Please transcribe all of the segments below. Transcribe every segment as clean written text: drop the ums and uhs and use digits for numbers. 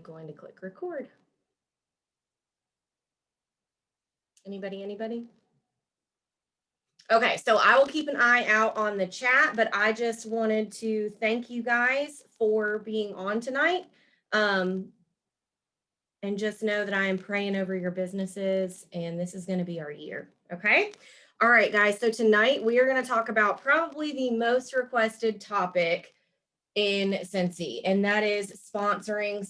going to click record. Anybody? Okay, so I will keep an eye out on the chat, but I just wanted to thank you guys for being on tonight. And just know that I am praying over your businesses, and this is going to be our year. Okay. All right, guys. So tonight we are going to talk about probably the most requested topic in Scentsy, and that is sponsoring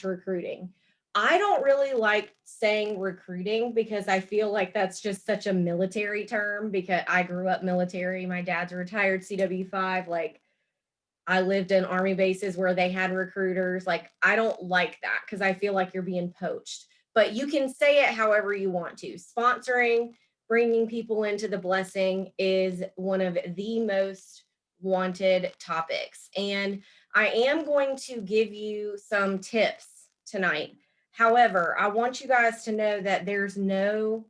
/ recruiting. I don't really like saying recruiting because I feel like that's just such a military term, because I grew up military. My dad's a retired CW5. Like, I lived in Army bases where they had recruiters. Like, I don't like that because I feel like you're being poached. But you can say it however you want to. Sponsoring, bringing people into the blessing is one of the most wanted topics. And I am going to give you some tips tonight. However, I want you guys to know that there's no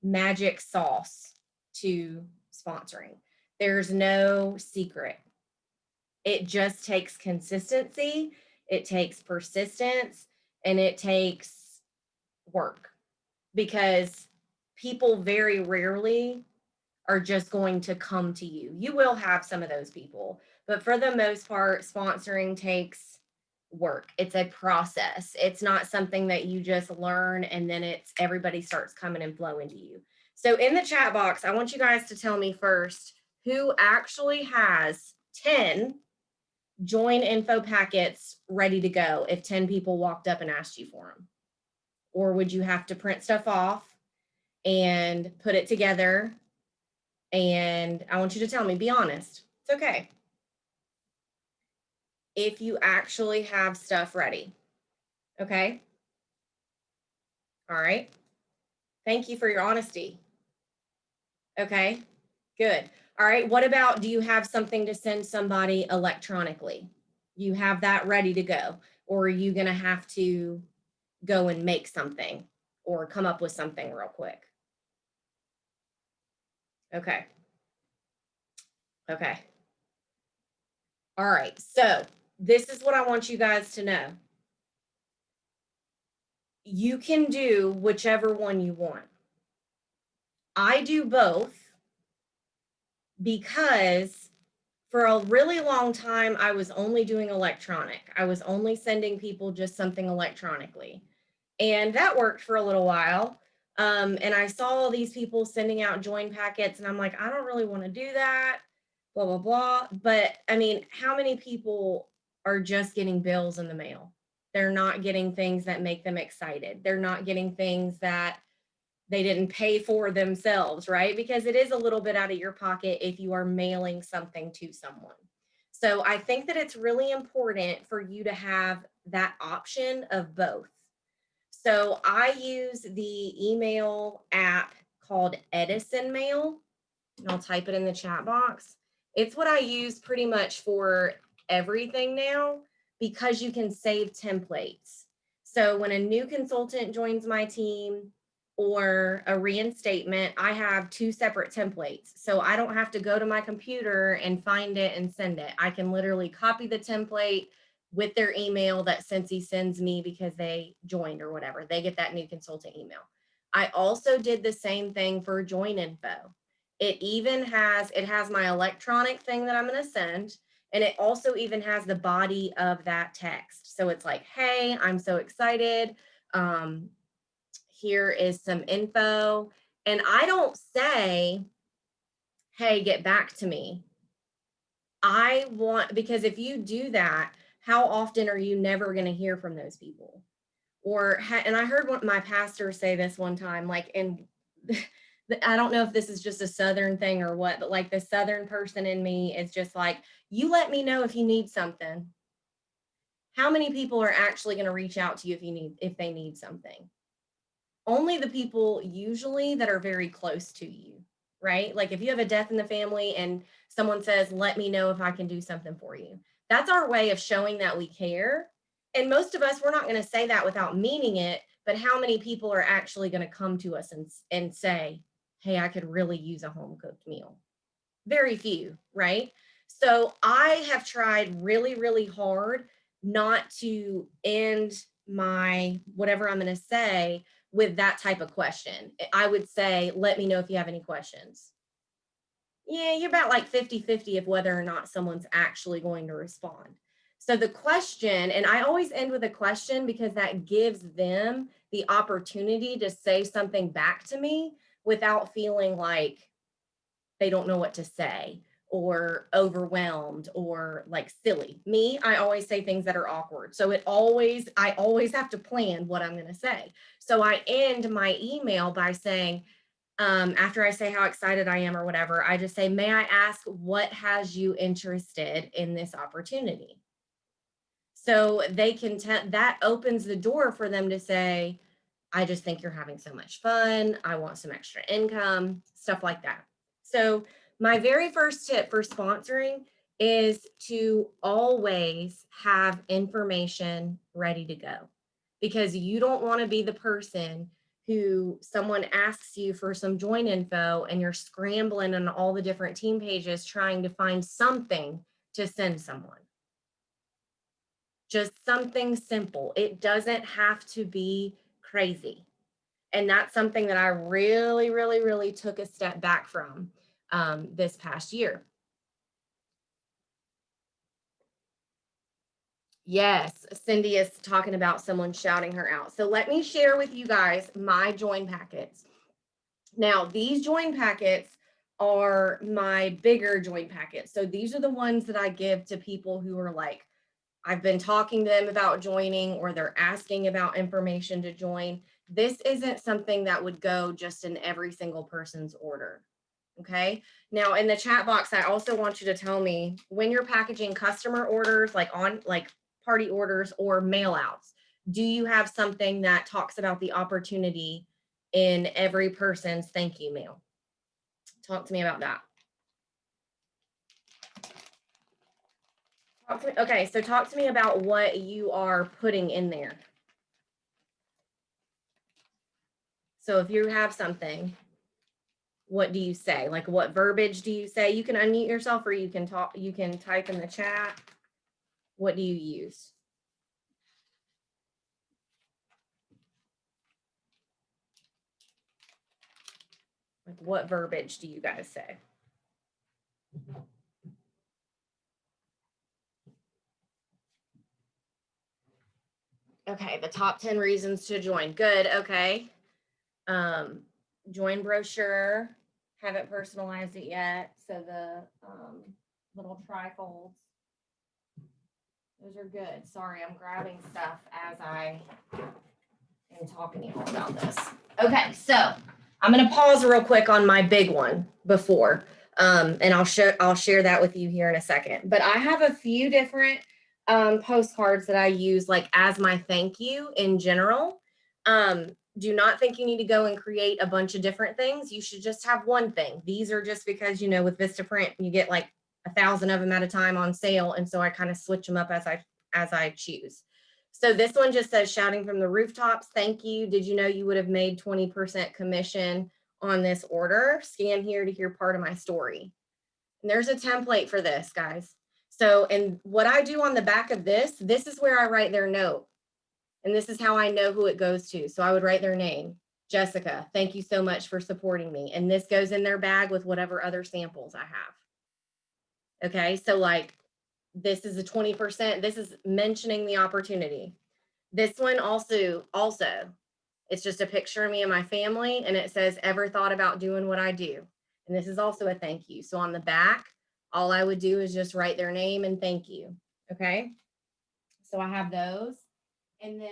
magic sauce to sponsoring. There's no secret. It just takes consistency, it takes persistence, and it takes work, because people very rarely are just going to come to you. You will have some of those people, but for the most part, sponsoring takes work. It's a process. It's not something that you just learn and then everybody starts coming and flowing to you. So in the chat box, I want you guys to tell me first who actually has 10 join info packets ready to go if 10 people walked up and asked you for them. Or would you have to print stuff off and put it together? And I want you to tell me, be honest. It's okay. If you actually have stuff ready. Okay. All right. Thank you for your honesty. Okay, good. All right. What about, do you have something to send somebody electronically? You have that ready to go? Or are you going to have to go and make something or come up with something real quick? Okay. Okay. All right. So this is what I want you guys to know. You can do whichever one you want. I do both because for a really long time, I was only doing electronic. I was only sending people just something electronically. And that worked for a little while. And I saw all these people sending out join packets, and I'm like, I don't really want to do that, blah, blah, blah. But I mean, how many people are just getting bills in the mail? They're not getting things that make them excited. They're not getting things that they didn't pay for themselves, right? Because it is a little bit out of your pocket if you are mailing something to someone. So I think that it's really important for you to have that option of both. So I use the email app called Edison Mail, and I'll type it in the chat box. It's what I use pretty much for everything now, because you can save templates. So when a new consultant joins my team or a reinstatement, I have 2 separate templates. So I don't have to go to my computer and find it and send it. I can literally copy the template with their email that Cincy sends me because they joined or whatever. They get that new consultant email. I also did the same thing for join info. It has my electronic thing that I'm going to send. And it also even has the body of that text. So it's like, hey, I'm so excited. Here is some info. And I don't say, hey, get back to me. Because if you do that, how often are you never going to hear from those people? And I heard my pastor say this one time, like, and I don't know if this is just a Southern thing or what, but like the Southern person in me is just like, you let me know if you need something. How many people are actually going to reach out to you if they need something? Only the people usually that are very close to you, right? Like if you have a death in the family and someone says, let me know if I can do something for you. That's our way of showing that we care. And most of us, we're not going to say that without meaning it, but how many people are actually going to come to us and say, hey, I could really use a home cooked meal? Very few, right? So I have tried really, really hard not to end my whatever I'm going to say with that type of question. I would say, let me know if you have any questions. Yeah, you're about like 50-50 of whether or not someone's actually going to respond. So the question, and I always end with a question because that gives them the opportunity to say something back to me without feeling like they don't know what to say or overwhelmed or like silly. Me, I always say things that are awkward. So I always have to plan what I'm going to say. So I end my email by saying, after I say how excited I am or whatever, I just say, may I ask what has you interested in this opportunity? So they can that opens the door for them to say, I just think you're having so much fun. I want some extra income, stuff like that. So my very first tip for sponsoring is to always have information ready to go, because you don't want to be the person who someone asks you for some join info and you're scrambling on all the different team pages trying to find something to send someone. Just something simple. It doesn't have to be crazy. And that's something that I really, really, really took a step back from this past year. Yes, Cindy is talking about someone shouting her out. So let me share with you guys my join packets. Now, these join packets are my bigger join packets. So these are the ones that I give to people who are like, I've been talking to them about joining, or they're asking about information to join. This isn't something that would go just in every single person's order. Okay. Now in the chat box, I also want you to tell me when you're packaging customer orders, like party orders or mail outs, do you have something that talks about the opportunity in every person's thank you mail? Talk to me about that. Okay, so talk to me about what you are putting in there. So if you have something, what do you say? Like, what verbiage do you say? You can unmute yourself, or you can talk, you can type in the chat. What do you use? Like, what verbiage do you guys say? Okay, the top 10 reasons to join. Good, okay. Join brochure. Haven't personalized it yet. So the little trifolds. Those are good. Sorry, I'm grabbing stuff as I am talking to you all about this. Okay, so I'm going to pause real quick on my big one before, and I'll share that with you here in a second. But I have a few different postcards that I use like as my thank you in general. Do not think you need to go and create a bunch of different things. You should just have one thing. These are just because, you know, with Vistaprint, you get like 1,000 of them at a time on sale. And so I kind of switch them up as I choose. So this one just says, shouting from the rooftops, thank you. Did you know you would have made 20% commission on this order? Scan here to hear part of my story. And there's a template for this, guys. So, and what I do on the back of this is where I write their note. And this is how I know who it goes to. So I would write their name. Jessica, thank you so much for supporting me. And this goes in their bag with whatever other samples I have. Okay, so like this is a 20%. This is mentioning the opportunity. This one also, it's just a picture of me and my family, and it says, ever thought about doing what I do? And this is also a thank you. So on the back, all I would do is just write their name and thank you. Okay, so I have those. And then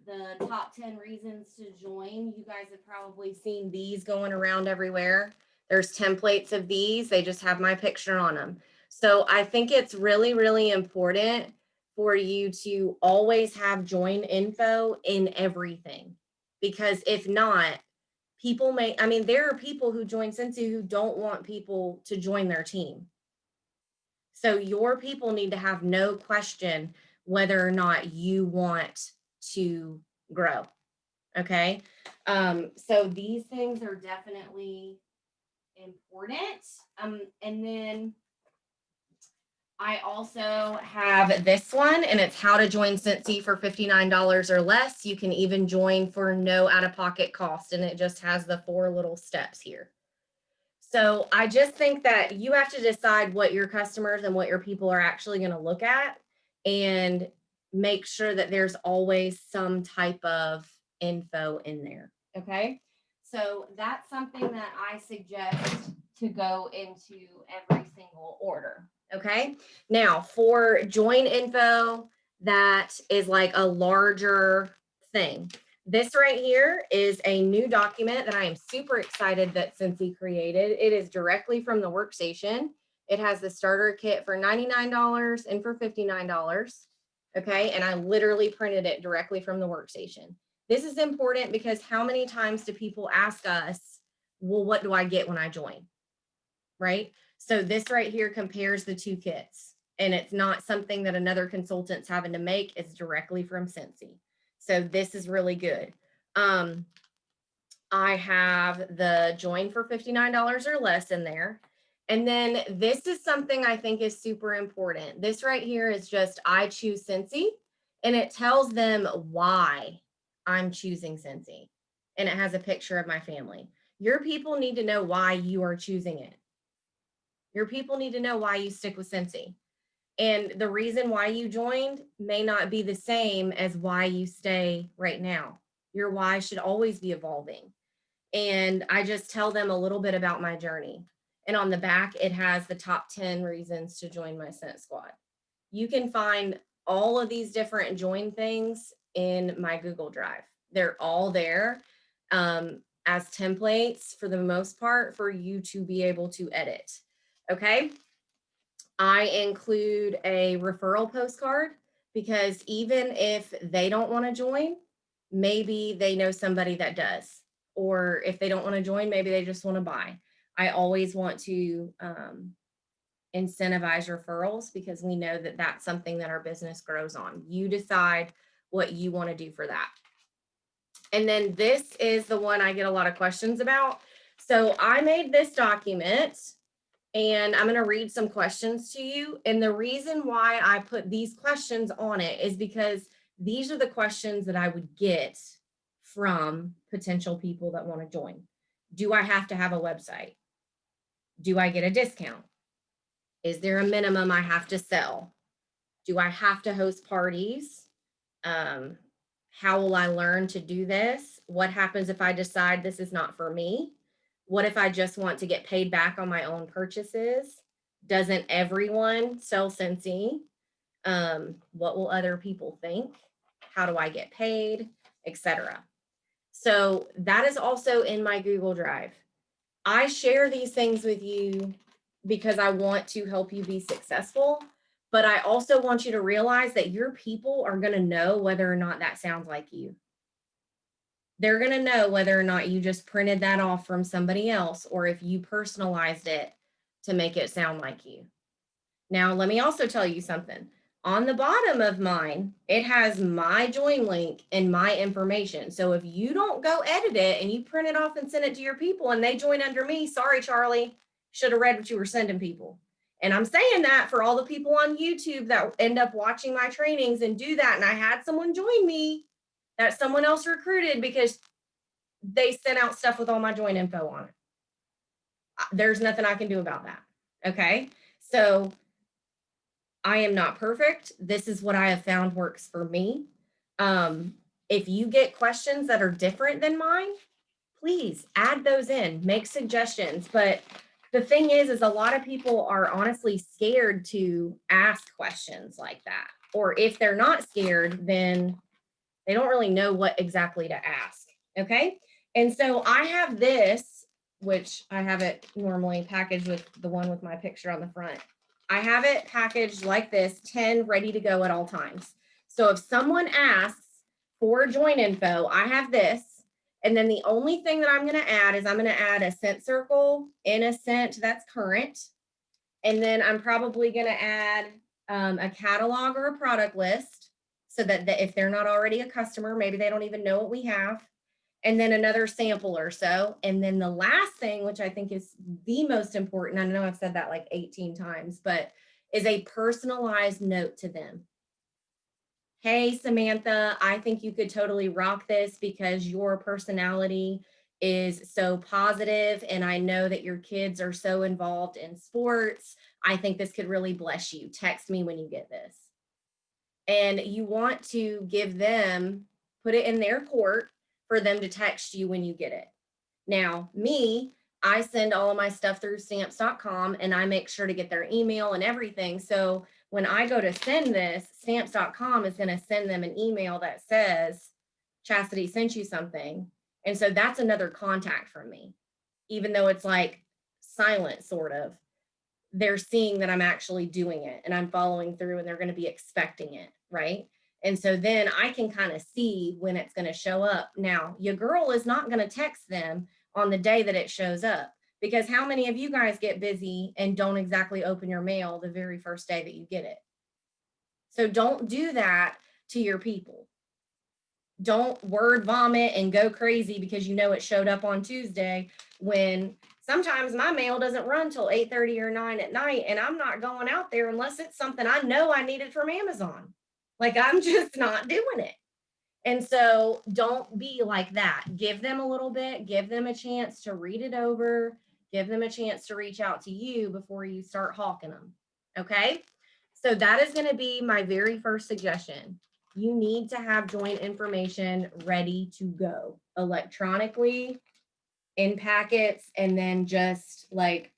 the top 10 reasons to join. You guys have probably seen these going around everywhere. There's templates of these. They just have my picture on them. So I think it's really, really important for you to always have join info in everything, because if not, people may, I mean, there are people who join Scentsy who don't want people to join their team. So your people need to have no question whether or not you want to grow. Okay. So these things are definitely important. And then I also have this one, and it's how to join Scentsy for $59 or less. You can even join for no out-of-pocket cost, and it just has the 4 little steps here. So I just think that you have to decide what your customers and what your people are actually going to look at, and make sure that there's always some type of info in there. Okay. So that's something that I suggest to go into every single order. Okay. Now for join info, that is like a larger thing. This right here is a new document that I am super excited that Cincy created. It is directly from the workstation. It has the starter kit for $99 and for $59. Okay. And I literally printed it directly from the workstation. This is important because how many times do people ask us, well, what do I get when I join? Right. So this right here compares the 2 kits, and it's not something that another consultant's having to make. It's directly from Cincy. So this is really good. I have the join for $59 or less in there. And then this is something I think is super important. This right here is just I choose Cincy, and it tells them why I'm choosing Cincy. And it has a picture of my family. Your people need to know why you are choosing it. Your people need to know why you stick with Cincy. And the reason why you joined may not be the same as why you stay right now. Your why should always be evolving. And I just tell them a little bit about my journey. And on the back, it has the top 10 reasons to join my Scent Squad. You can find all of these different join things in my Google Drive. They're all there as templates for the most part for you to be able to edit. Okay. I include a referral postcard because even if they don't want to join, maybe they know somebody that does. Or if they don't want to join, maybe they just want to buy. I always want to incentivize referrals because we know that that's something that our business grows on. You decide what you want to do for that. And then this is the one I get a lot of questions about. So I made this document, and I'm going to read some questions to you. And the reason why I put these questions on it is because these are the questions that I would get from potential people that want to join. Do I have to have a website? Do I get a discount? Is there a minimum I have to sell? Do I have to host parties? How will I learn to do this? What happens if I decide this is not for me? What if I just want to get paid back on my own purchases? Doesn't everyone sell Scentsy? What will other people think? How do I get paid, etc.? So that is also in my Google Drive. I share these things with you because I want to help you be successful, but I also want you to realize that your people are going to know whether or not that sounds like you. They're going to know whether or not you just printed that off from somebody else or if you personalized it to make it sound like you. Now, let me also tell you something. On the bottom of mine, it has my join link and my information. So if you don't go edit it and you print it off and send it to your people and they join under me, sorry, Charlie, should have read what you were sending people. And I'm saying that for all the people on YouTube that end up watching my trainings and do that. And I had someone join me that someone else recruited because they sent out stuff with all my join info on it. There's nothing I can do about that. Okay. So I am not perfect. This is what I have found works for me. If you get questions that are different than mine, please add those in, make suggestions. But the thing is a lot of people are honestly scared to ask questions like that. Or if they're not scared, then they don't really know what exactly to ask. Okay. And so I have this, which I have it normally packaged with the one with my picture on the front. I have it packaged like this, 10 ready to go at all times. So if someone asks for join info, I have this. And then the only thing that I'm going to add is I'm going to add a scent circle in a scent that's current. And then I'm probably going to add a catalog or a product list so that if they're not already a customer, maybe they don't even know what we have. And then another sample or so. And then the last thing, which I think is the most important, I know I've said that like 18 times, but is a personalized note to them. Hey, Samantha, I think you could totally rock this because your personality is so positive, and I know that your kids are so involved in sports. I think this could really bless you. Text me when you get this. And you want to give them, put it in their court for them to text you when you get it. Now, me, I send all of my stuff through stamps.com, and I make sure to get their email and everything. So when I go to send this, stamps.com is going to send them an email that says, Chastity sent you something. And so that's another contact from me, even though it's like silent, sort of. They're seeing that I'm actually doing it and I'm following through, and they're going to be expecting it, right? And so then I can kind of see when it's going to show up. Now, your girl is not going to text them on the day that it shows up, because how many of you guys get busy and don't exactly open your mail the very first day that you get it? So don't do that to your people. Don't word vomit and go crazy because you know it showed up on Tuesday, when sometimes my mail doesn't run till 8:30 or 9 at night, and I'm not going out there unless it's something I know I needed from Amazon. Like, I'm just not doing it. And so don't be like that. Give them a little bit, give them a chance to read it over, give them a chance to reach out to you before you start hawking them. Okay? So that is going to be my very first suggestion. You need to have joint information ready to go electronically, in packets, and then just like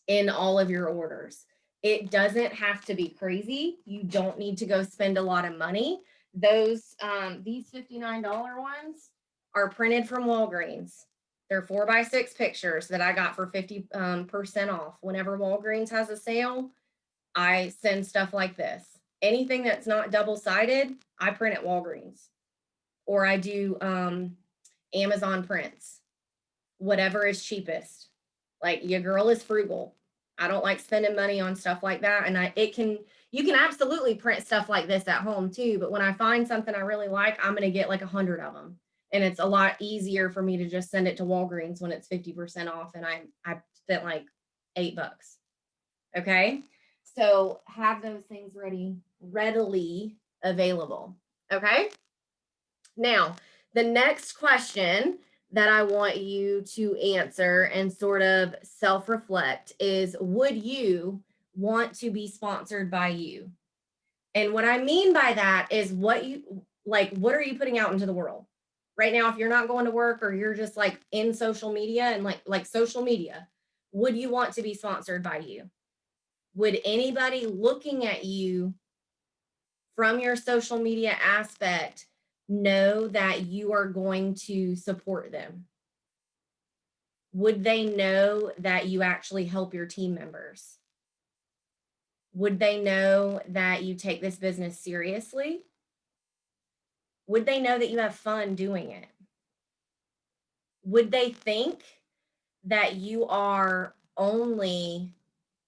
in all of your orders. It doesn't have to be crazy. You don't need to go spend a lot of money. Those, these $59 ones are printed from Walgreens. They're 4x6 pictures that I got for 50% off. Whenever Walgreens has a sale, I send stuff like this. Anything that's not double-sided, I print at Walgreens, or I do Amazon prints, whatever is cheapest. Like, your girl is frugal. I don't like spending money on stuff like that. And you can absolutely print stuff like this at home too. But when I find something I really like, I'm going to get like 100 of them. And it's a lot easier for me to just send it to Walgreens when it's 50% off. And I spent like $8. Okay. So have those things readily available. Okay. Now, the next question that I want you to answer and sort of self-reflect is, would you want to be sponsored by you? And what I mean by that is, what are you putting out into the world? Right now, if you're not going to work, or you're just like in social media and like social media, would you want to be sponsored by you? Would anybody looking at you from your social media aspect know that you are going to support them? Would they know that you actually help your team members? Would they know that you take this business seriously? Would they know that you have fun doing it? Would they think that you are only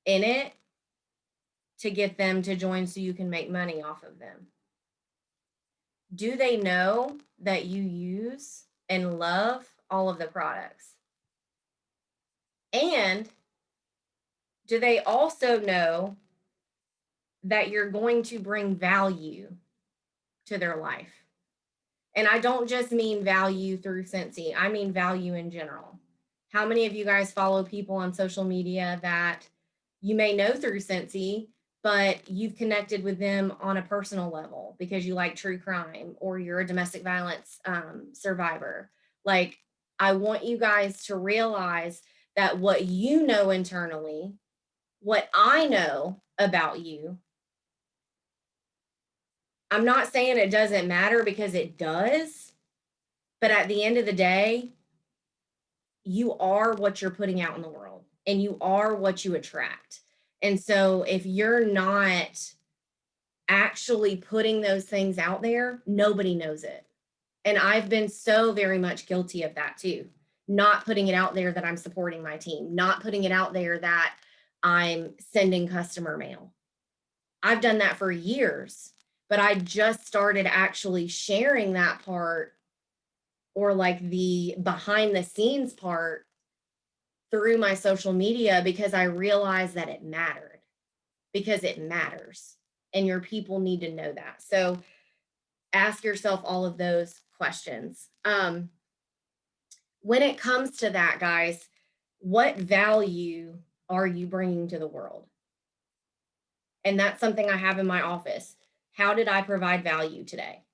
in it to get them to join so you can make money off of them? Do they know that you use and love all of the products? And do they also know that you're going to bring value to their life? And I don't just mean value through Scentsy. I mean value in general. How many of you guys follow people on social media that you may know through Scentsy, but you've connected with them on a personal level because you like true crime, or you're a domestic violence survivor? Like, I want you guys to realize that what you know internally, what I know about you, I'm not saying it doesn't matter, because it does, but at the end of the day, you are what you're putting out in the world, and you are what you attract. And so if you're not actually putting those things out there, nobody knows it. And I've been so very much guilty of that too. Not putting it out there that I'm supporting my team, not putting it out there that I'm sending customer mail. I've done that for years, but I just started actually sharing that part, or like the behind the scenes part, through my social media, because I realized that it mattered. because it matters and your people need to know that. So ask yourself all of those questions. When it comes to that, guys, what value are you bringing to the world? And that's something I have in my office. How did I provide value today?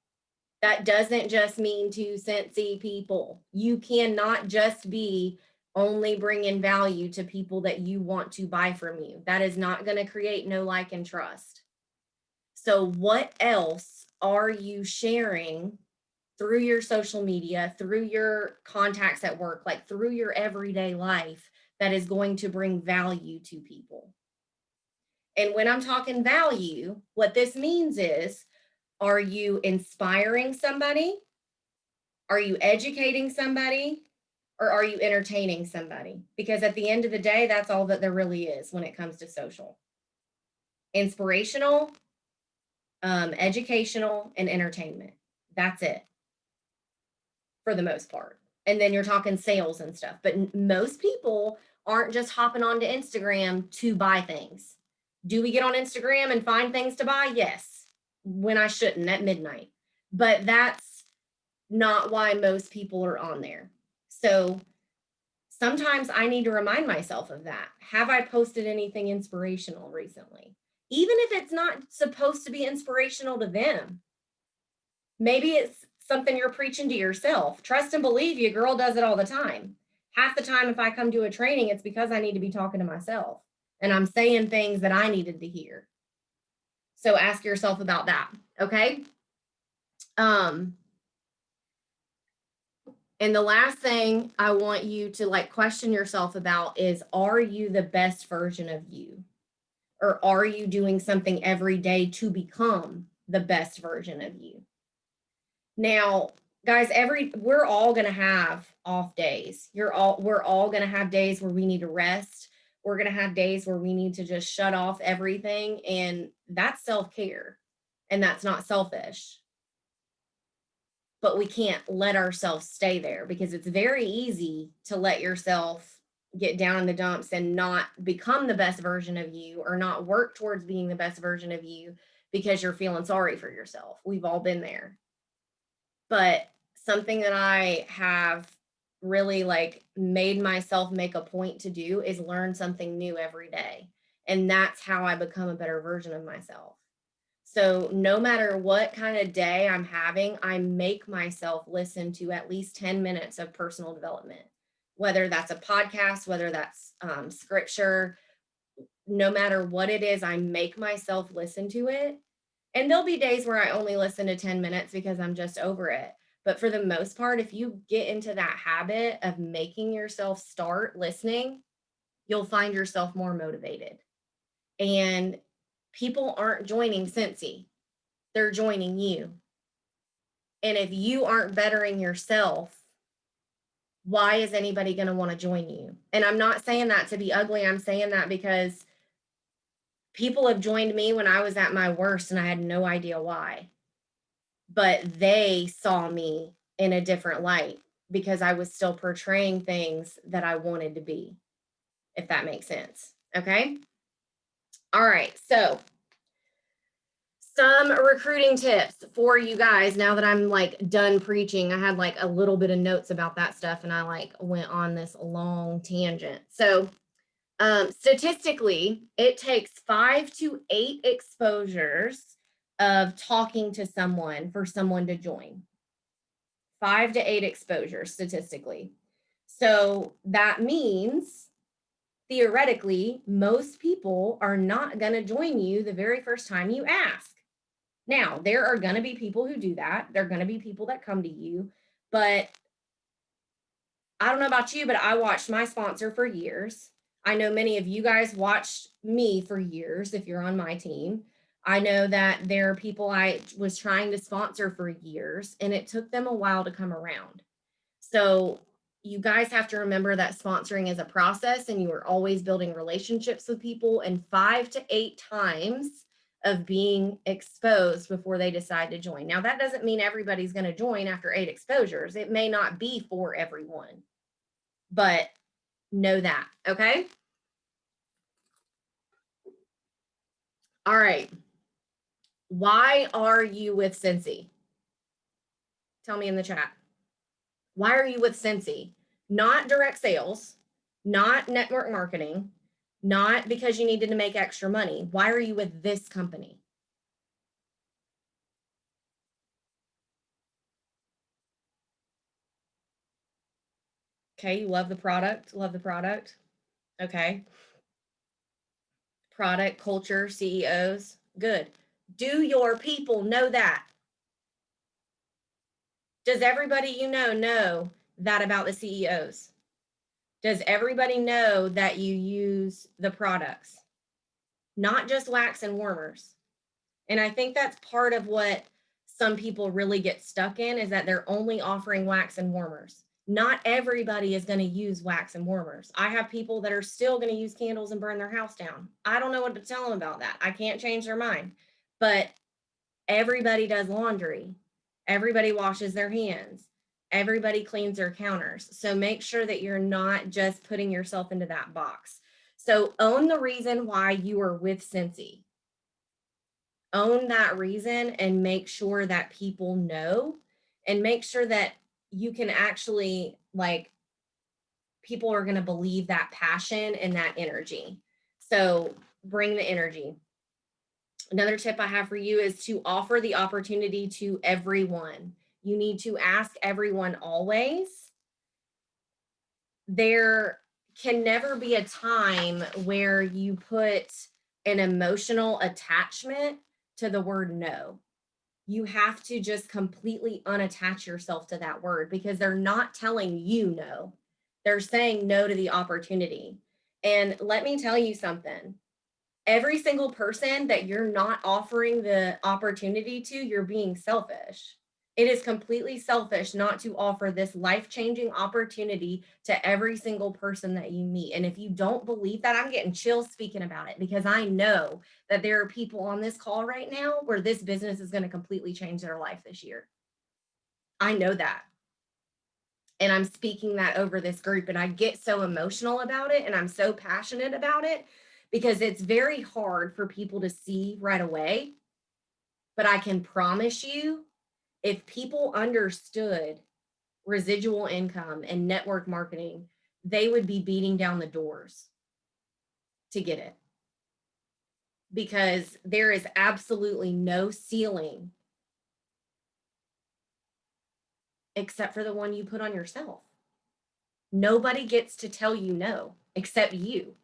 That doesn't just mean to Scentsy people. You cannot just be only bringing value to people that you want to buy from you. That is not going to create no like and trust. So what else are you sharing through your social media, through your contacts at work, like through your everyday life that is going to bring value to people? And when I'm talking value, what this means is, are you inspiring somebody? Are you educating somebody? Or are you entertaining somebody? Because at the end of the day, that's all that there really is when it comes to social. Inspirational, educational, and entertainment. That's it for the most part. And then you're talking sales and stuff. But most people aren't just hopping onto Instagram to buy things. Do we get on Instagram and find things to buy? Yes, when I shouldn't at midnight. But that's not why most people are on there. So sometimes I need to remind myself of that. Have I posted anything inspirational recently? Even if it's not supposed to be inspirational to them. Maybe it's something you're preaching to yourself. Trust and believe you, girl does it all the time. Half the time, if I come to a training, it's because I need to be talking to myself and I'm saying things that I needed to hear. So ask yourself about that, okay? And the last thing I want you to like question yourself about is, are you the best version of you? Or are you doing something every day to become the best version of you? Now, guys, we're all going to have off days. We're all going to have days where we need to rest. We're going to have days where we need to just shut off everything, and that's self-care, and that's not selfish. But we can't let ourselves stay there, because it's very easy to let yourself get down in the dumps and not become the best version of you, or not work towards being the best version of you because you're feeling sorry for yourself. We've all been there. But something that I have really like made myself make a point to do is learn something new every day. And that's how I become a better version of myself. So no matter what kind of day I'm having, I make myself listen to at least 10 minutes of personal development, whether that's a podcast, whether that's scripture, no matter what it is, I make myself listen to it. And there'll be days where I only listen to 10 minutes because I'm just over it. But for the most part, if you get into that habit of making yourself start listening, you'll find yourself more motivated. And people aren't joining Scentsy, they're joining you. And if you aren't bettering yourself, why is anybody going to want to join you? And I'm not saying that to be ugly. I'm saying that because people have joined me when I was at my worst and I had no idea why. But they saw me in a different light because I was still portraying things that I wanted to be, if that makes sense. Okay. All right. So some recruiting tips for you guys now that I'm like done preaching. I had like a little bit of notes about that stuff and I like went on this long tangent. So statistically, it takes 5 to 8 exposures of talking to someone for someone to join. 5 to 8 exposures statistically. So that means theoretically, most people are not going to join you the very first time you ask. Now, there are going to be people who do that. There are going to be people that come to you, but I don't know about you, but I watched my sponsor for years. I know many of you guys watched me for years if you're on my team. I know that there are people I was trying to sponsor for years, and it took them a while to come around. So you guys have to remember that sponsoring is a process, and you are always building relationships with people, and 5 to 8 times of being exposed before they decide to join. Now, that doesn't mean everybody's going to join after 8 exposures. It may not be for everyone, but know that, okay? All right. Why are you with Cincy? Tell me in the chat. Why are you with Scentsy? Not direct sales, not network marketing, not because you needed to make extra money. Why are you with this company? Okay, you love the product, love the product. Okay. Product, culture, CEOs, good. Do your people know that? Does everybody you know that about the CEOs? Does everybody know that you use the products? Not just wax and warmers. And I think that's part of what some people really get stuck in, is that they're only offering wax and warmers. Not everybody is going to use wax and warmers. I have people that are still going to use candles and burn their house down. I don't know what to tell them about that. I can't change their mind. But everybody does laundry. Everybody washes their hands. Everybody cleans their counters. So make sure that you're not just putting yourself into that box. So own the reason why you are with Cincy. Own that reason and make sure that people know, and make sure that you can actually, like, people are going to believe that passion and that energy. So bring the energy. Another tip I have for you is to offer the opportunity to everyone. You need to ask everyone always. There can never be a time where you put an emotional attachment to the word no. You have to just completely unattach yourself to that word, because they're not telling you no. They're saying no to the opportunity. And let me tell you something. Every single person that you're not offering the opportunity to, you're being selfish. It is completely selfish not to offer this life-changing opportunity to every single person that you meet. And if you don't believe that, I'm getting chills speaking about it, because I know that there are people on this call right now where this business is going to completely change their life this year. I know that. And I'm speaking that over this group, and I get so emotional about it, and I'm so passionate about it, because it's very hard for people to see right away. But I can promise you, if people understood residual income and network marketing, they would be beating down the doors to get it, because there is absolutely no ceiling except for the one you put on yourself. Nobody gets to tell you no except you.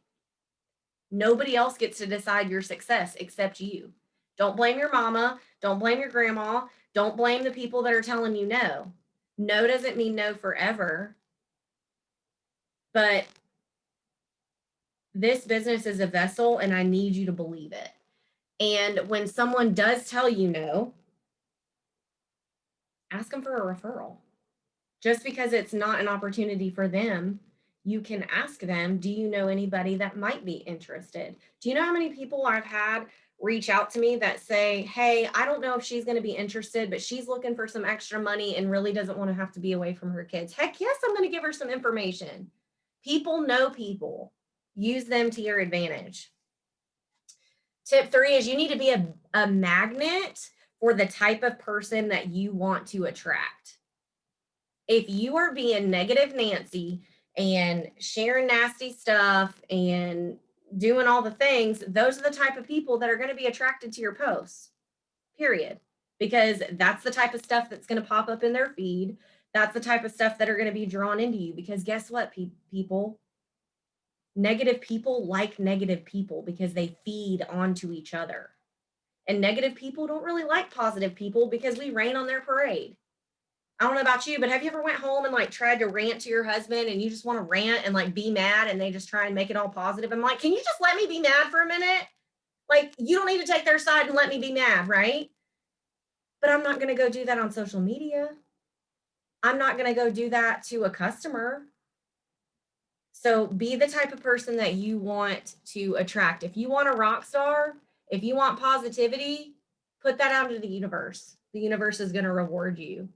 Nobody else gets to decide your success except you. Don't blame your mama. Don't blame your grandma. Don't blame the people that are telling you no. No doesn't mean no forever. But this business is a vessel, and I need you to believe it. And when someone does tell you no, ask them for a referral. Just because it's not an opportunity for them, you can ask them, do you know anybody that might be interested? Do you know how many people I've had reach out to me that say, hey, I don't know if she's going to be interested, but she's looking for some extra money and really doesn't want to have to be away from her kids. Heck yes, I'm going to give her some information. People know people. Use them to your advantage. Tip 3 is you need to be a magnet for the type of person that you want to attract. If you are being negative Nancy and sharing nasty stuff and doing all the things, those are the type of people that are going to be attracted to your posts, period. Because that's the type of stuff that's going to pop up in their feed. That's the type of stuff that are going to be drawn into you. Because guess what, people? Negative people like negative people because they feed onto each other. And negative people don't really like positive people because we rain on their parade. I don't know about you, but have you ever went home and like tried to rant to your husband, and you just want to rant and like be mad, and they just try and make it all positive? I'm like, can you just let me be mad for a minute? Like, you don't need to take their side and let me be mad, right? But I'm not going to go do that on social media. I'm not going to go do that to a customer. So be the type of person that you want to attract. If you want a rock star, if you want positivity, put that out into the universe. The universe is going to reward you.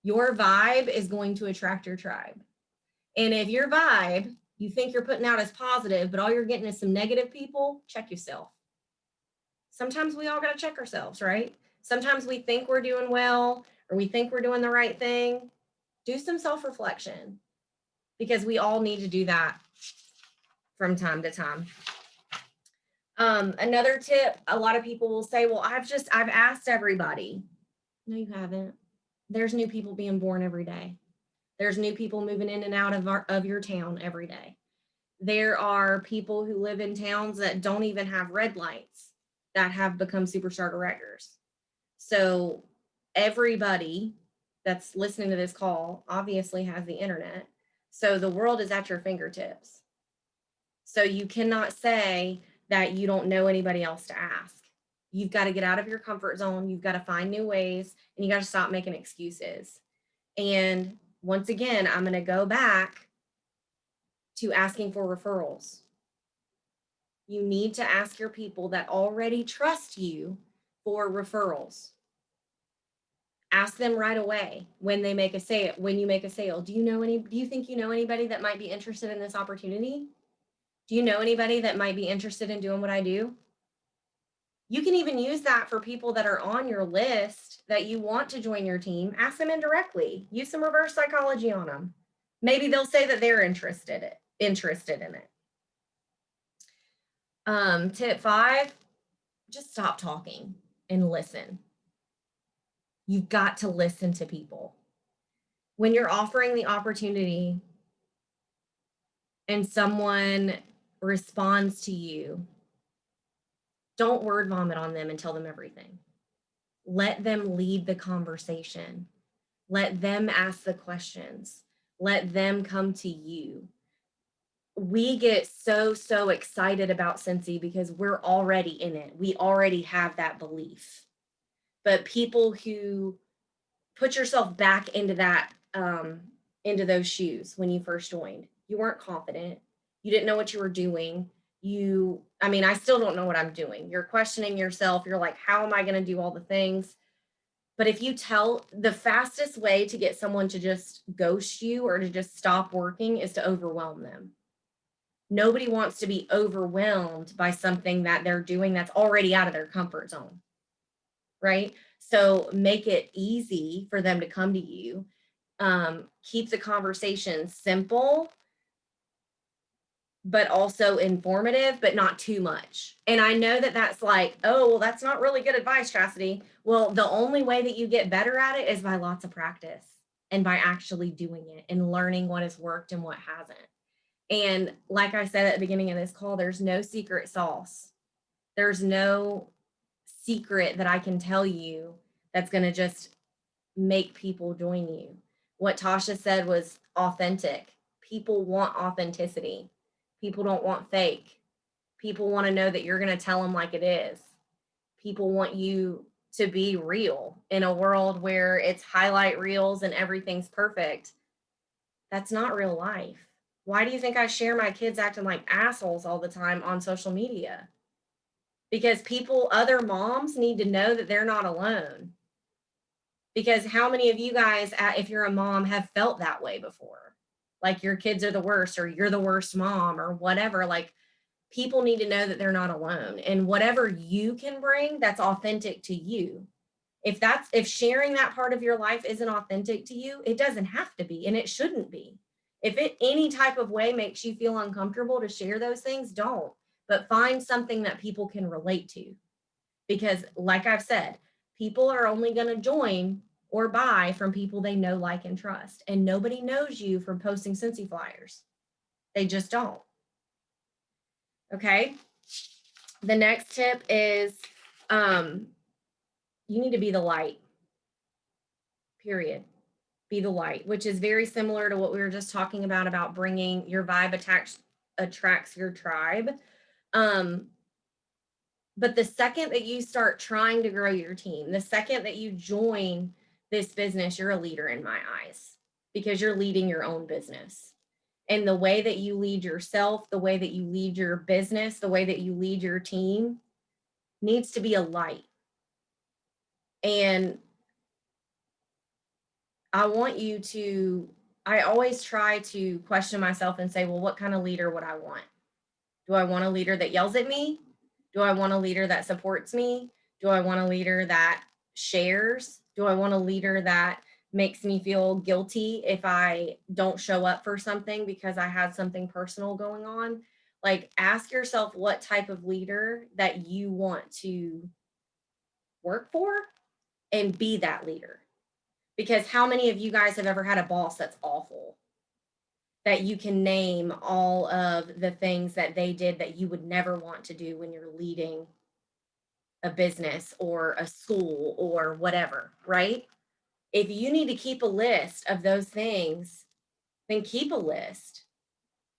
Your vibe is going to attract your tribe. And if your vibe you think you're putting out as positive, but all you're getting is some negative people, check yourself. sometimes we all got to check ourselves, right? Sometimes we think we're doing well or we think we're doing the right thing. Do some self-reflection because we all need to do that from time to time. Another tip, a lot of people will say, well, I've asked everybody. No, you haven't. There's new people being born every day. There's new people moving in and out of your town every day. There are people who live in towns that don't even have red lights that have become superstar directors. So everybody that's listening to this call obviously has the internet. So the world is at your fingertips. So you cannot say that you don't know anybody else to ask. You've got to get out of your comfort zone. You've got to find new ways and you got to stop making excuses. And once again, I'm going to go back to asking for referrals. You need to ask your people that already trust you for referrals. Ask them right away when they make a sale, when you make a sale. Do you think you know anybody that might be interested in this opportunity? Do you know anybody that might be interested in doing what I do? You can even use that for people that are on your list that you want to join your team. Ask them indirectly. Use some reverse psychology on them. Maybe they'll say that they're interested in it. Tip 5, just stop talking and listen. You've got to listen to people. When you're offering the opportunity and someone responds to you, don't word vomit on them and tell them everything. Let them lead the conversation. Let them ask the questions. Let them come to you. We get so excited about Scentsy because we're already in it. We already have that belief. But people who put yourself back into that, into those shoes when you first joined, you weren't confident. You didn't know what you were doing. I still don't know what I'm doing. You're questioning yourself. You're like, how am I going to do all the things? But if you the fastest way to get someone to just ghost you or to just stop working is to overwhelm them. Nobody wants to be overwhelmed by something that they're doing that's already out of their comfort zone, right? So make it easy for them to come to you. Keep the conversation simple, but also informative, but not too much. And I know that that's like, oh, well, that's not really good advice, Chastity. Well, the only way that you get better at it is by lots of practice and by actually doing it and learning what has worked and what hasn't. And like I said at the beginning of this call, there's no secret sauce. There's no secret that I can tell you that's going to just make people join you. What Tasha said was authentic. People want authenticity. People don't want fake. People want to know that you're going to tell them like it is. People want you to be real in a world where it's highlight reels and everything's perfect. That's not real life. Why do you think I share my kids acting like assholes all the time on social media? Because other moms need to know that they're not alone. Because how many of you guys, if you're a mom, have felt that way before? Like your kids are the worst or you're the worst mom or whatever. Like people need to know that they're not alone. And whatever you can bring that's authentic to you. If sharing that part of your life isn't authentic to you, it doesn't have to be and it shouldn't be. If it any type of way makes you feel uncomfortable to share those things, don't. But find something that people can relate to. Because like I've said, people are only going to join or buy from people they know, like, and trust. And nobody knows you from posting Cincy flyers. They just don't. Okay. The next tip is you need to be the light. Period. Be the light, which is very similar to what we were just talking about bringing your vibe attracts your tribe. But the second that you start trying to grow your team, the second that you join this business, you're a leader in my eyes because you're leading your own business. And the way that you lead yourself, the way that you lead your business, the way that you lead your team needs to be a light. And I always try to question myself and say, well, what kind of leader would I want? Do I want a leader that yells at me? Do I want a leader that supports me? Do I want a leader that shares? Do I want a leader that makes me feel guilty if I don't show up for something because I had something personal going on? Like, ask yourself what type of leader that you want to work for and be that leader. Because how many of you guys have ever had a boss that's awful? That you can name all of the things that they did that you would never want to do when you're leading a business or a school or whatever, right? If you need to keep a list of those things, then keep a list.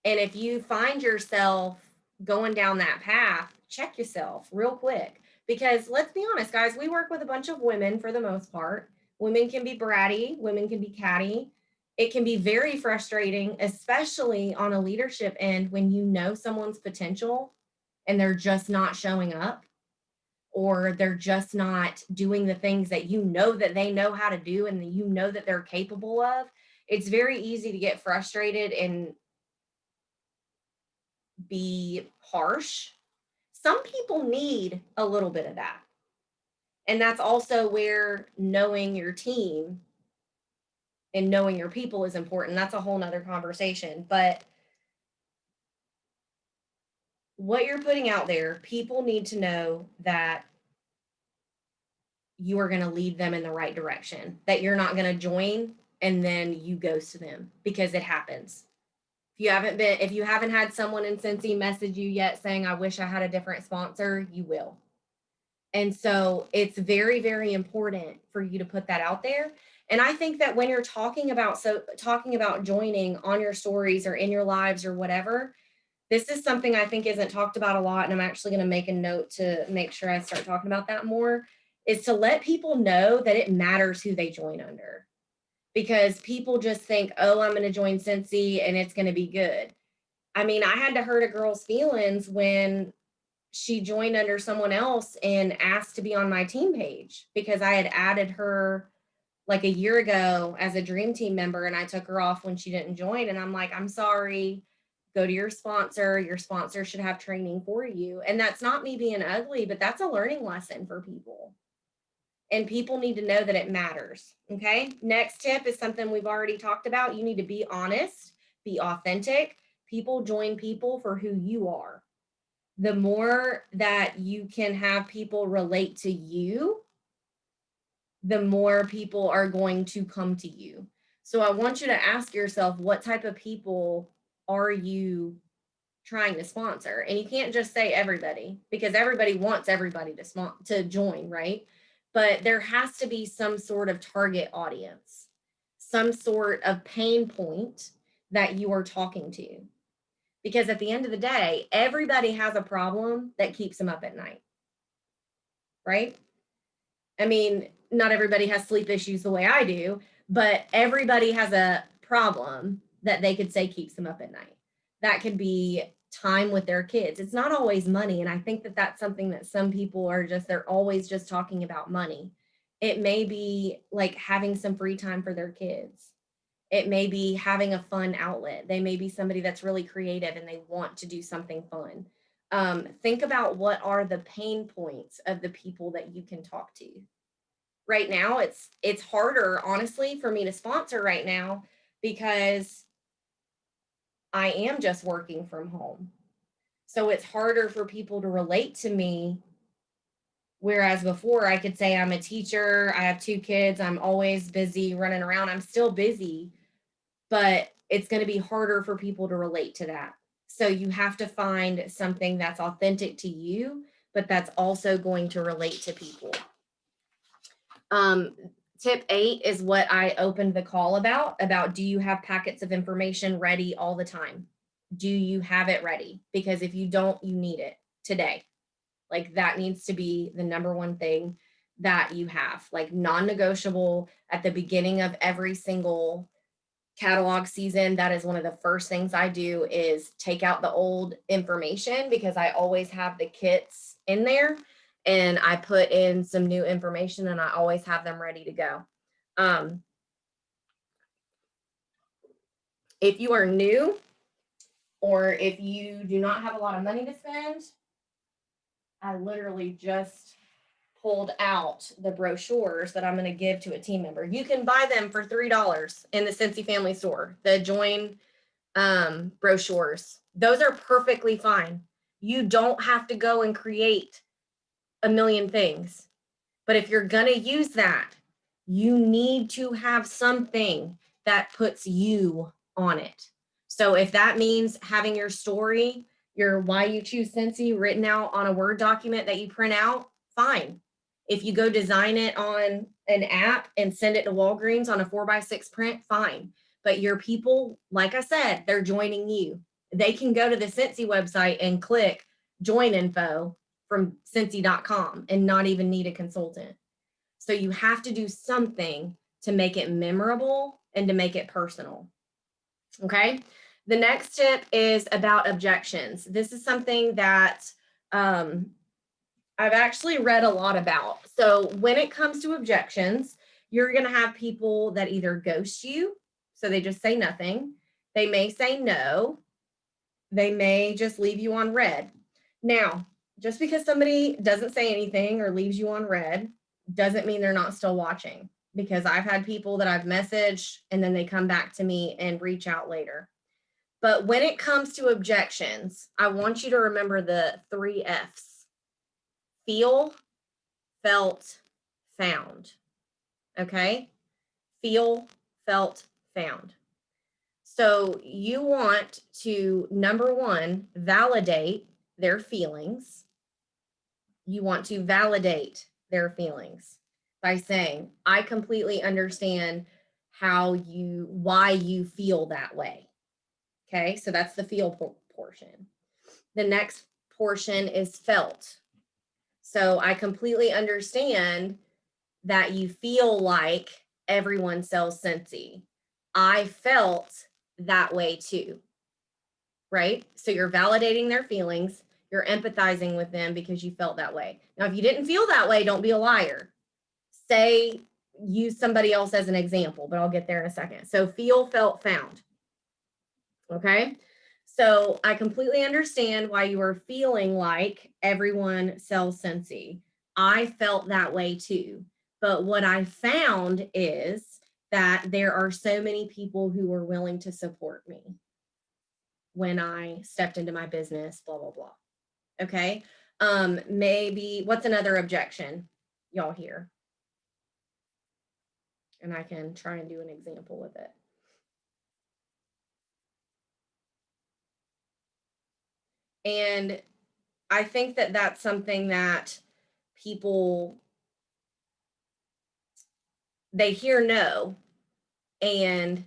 And if you find yourself going down that path, check yourself real quick. Because let's be honest, guys, we work with a bunch of women for the most part. Women can be bratty, women can be catty. It can be very frustrating, especially on a leadership end when you know someone's potential and they're just not showing up, or they're just not doing the things that you know that they know how to do and that you know that they're capable of. It's very easy to get frustrated and be harsh. Some people need a little bit of that. And that's also where knowing your team and knowing your people is important. That's a whole nother conversation. But what you're putting out there, people need to know that you are going to lead them in the right direction, that you're not going to join and then you ghost them, because it happens. If you haven't had someone in Scentsy message you yet saying, I wish I had a different sponsor, you will. And so it's very, very important for you to put that out there. And I think that when you're talking about joining on your stories or in your lives or whatever, this is something I think isn't talked about a lot. And I'm actually going to make a note to make sure I start talking about that more, is to let people know that it matters who they join under. Because people just think, oh, I'm going to join Cincy and it's going to be good. I mean, I had to hurt a girl's feelings when she joined under someone else and asked to be on my team page, because I had added her like a year ago as a dream team member and I took her off when she didn't join. And I'm like, I'm sorry, go to your sponsor. Your sponsor should have training for you. And that's not me being ugly, but that's a learning lesson for people. And people need to know that it matters. Okay. Next tip is something we've already talked about. You need to be honest, be authentic. People join people for who you are. The more that you can have people relate to you, the more people are going to come to you. So I want you to ask yourself, what type of people are you trying to sponsor? And you can't just say everybody, because everybody wants everybody to join, right? But there has to be some sort of target audience, some sort of pain point that you are talking to. Because at the end of the day, everybody has a problem that keeps them up at night, right? I mean, not everybody has sleep issues the way I do, but everybody has a problem that they could say keeps them up at night. That could be time with their kids. It's not always money. And I think that that's something that some people are they're always just talking about money. It may be like having some free time for their kids. It may be having a fun outlet. They may be somebody that's really creative and they want to do something fun. Think about what are the pain points of the people that you can talk to. Right now, it's harder, honestly, for me to sponsor right now because I am just working from home. So it's harder for people to relate to me. Whereas before, I could say I'm a teacher, I have 2 kids, I'm always busy running around. I'm still busy, but it's going to be harder for people to relate to that. So you have to find something that's authentic to you, but that's also going to relate to people. Tip 8 is what I opened the call about do you have packets of information ready all the time? Do you have it ready? Because if you don't, you need it today. Like, that needs to be the number one thing that you have, like non-negotiable at the beginning of every single catalog season. That is one of the first things I do, is take out the old information, because I always have the kits in there and I put in some new information and I always have them ready to go. If you are new, or if you do not have a lot of money to spend, I literally just pulled out the brochures that I'm going to give to a team member. You can buy them for $3 in the Cincy Family Store. The join brochures. Those are perfectly fine. You don't have to go and create a million things. But if you're going to use that, you need to have something that puts you on it. So if that means having your story, your why you choose Scentsy written out on a Word document that you print out, fine. If you go design it on an app and send it to Walgreens on a 4x6 print, fine. But your people, like I said, they're joining you. They can go to the Scentsy website and click join info from Cincy.com and not even need a consultant. So you have to do something to make it memorable and to make it personal. Okay. The next tip is about objections. This is something that I've actually read a lot about. So when it comes to objections, you're going to have people that either ghost you, so they just say nothing. They may say no. They may just leave you on red. Now, just because somebody doesn't say anything or leaves you on red doesn't mean they're not still watching, because I've had people that I've messaged and then they come back to me and reach out later. But when it comes to objections, I want you to remember the 3 F's: feel, felt, found. Okay? Feel, felt, found. So you want to, number one, validate their feelings. You want to validate their feelings by saying, I completely understand why you feel that way. Okay, so that's the feel portion. The next portion is felt. So I completely understand that you feel like everyone sells Scentsy. I felt that way too, right? So you're validating their feelings. You're empathizing with them because you felt that way. Now, if you didn't feel that way, don't be a liar. Use somebody else as an example, but I'll get there in a second. So feel, felt, found. Okay. So I completely understand why you are feeling like everyone sells Scentsy. I felt that way too. But what I found is that there are so many people who were willing to support me when I stepped into my business, blah, blah, blah. Okay. Maybe what's another objection y'all hear? And I can try and do an example with it. And I think that that's something that people, they hear no, and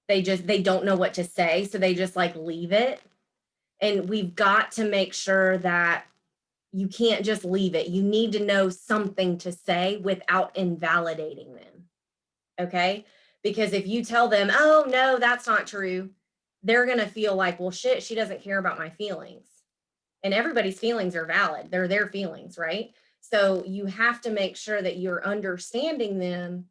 they don't know what to say. So they just like leave it. And we've got to make sure that you can't just leave it. You need to know something to say without invalidating them. Okay. Because if you tell them, oh, no, that's not true, they're going to feel like, well, shit, she doesn't care about my feelings. And everybody's feelings are valid. They're their feelings, right? So you have to make sure that you're understanding them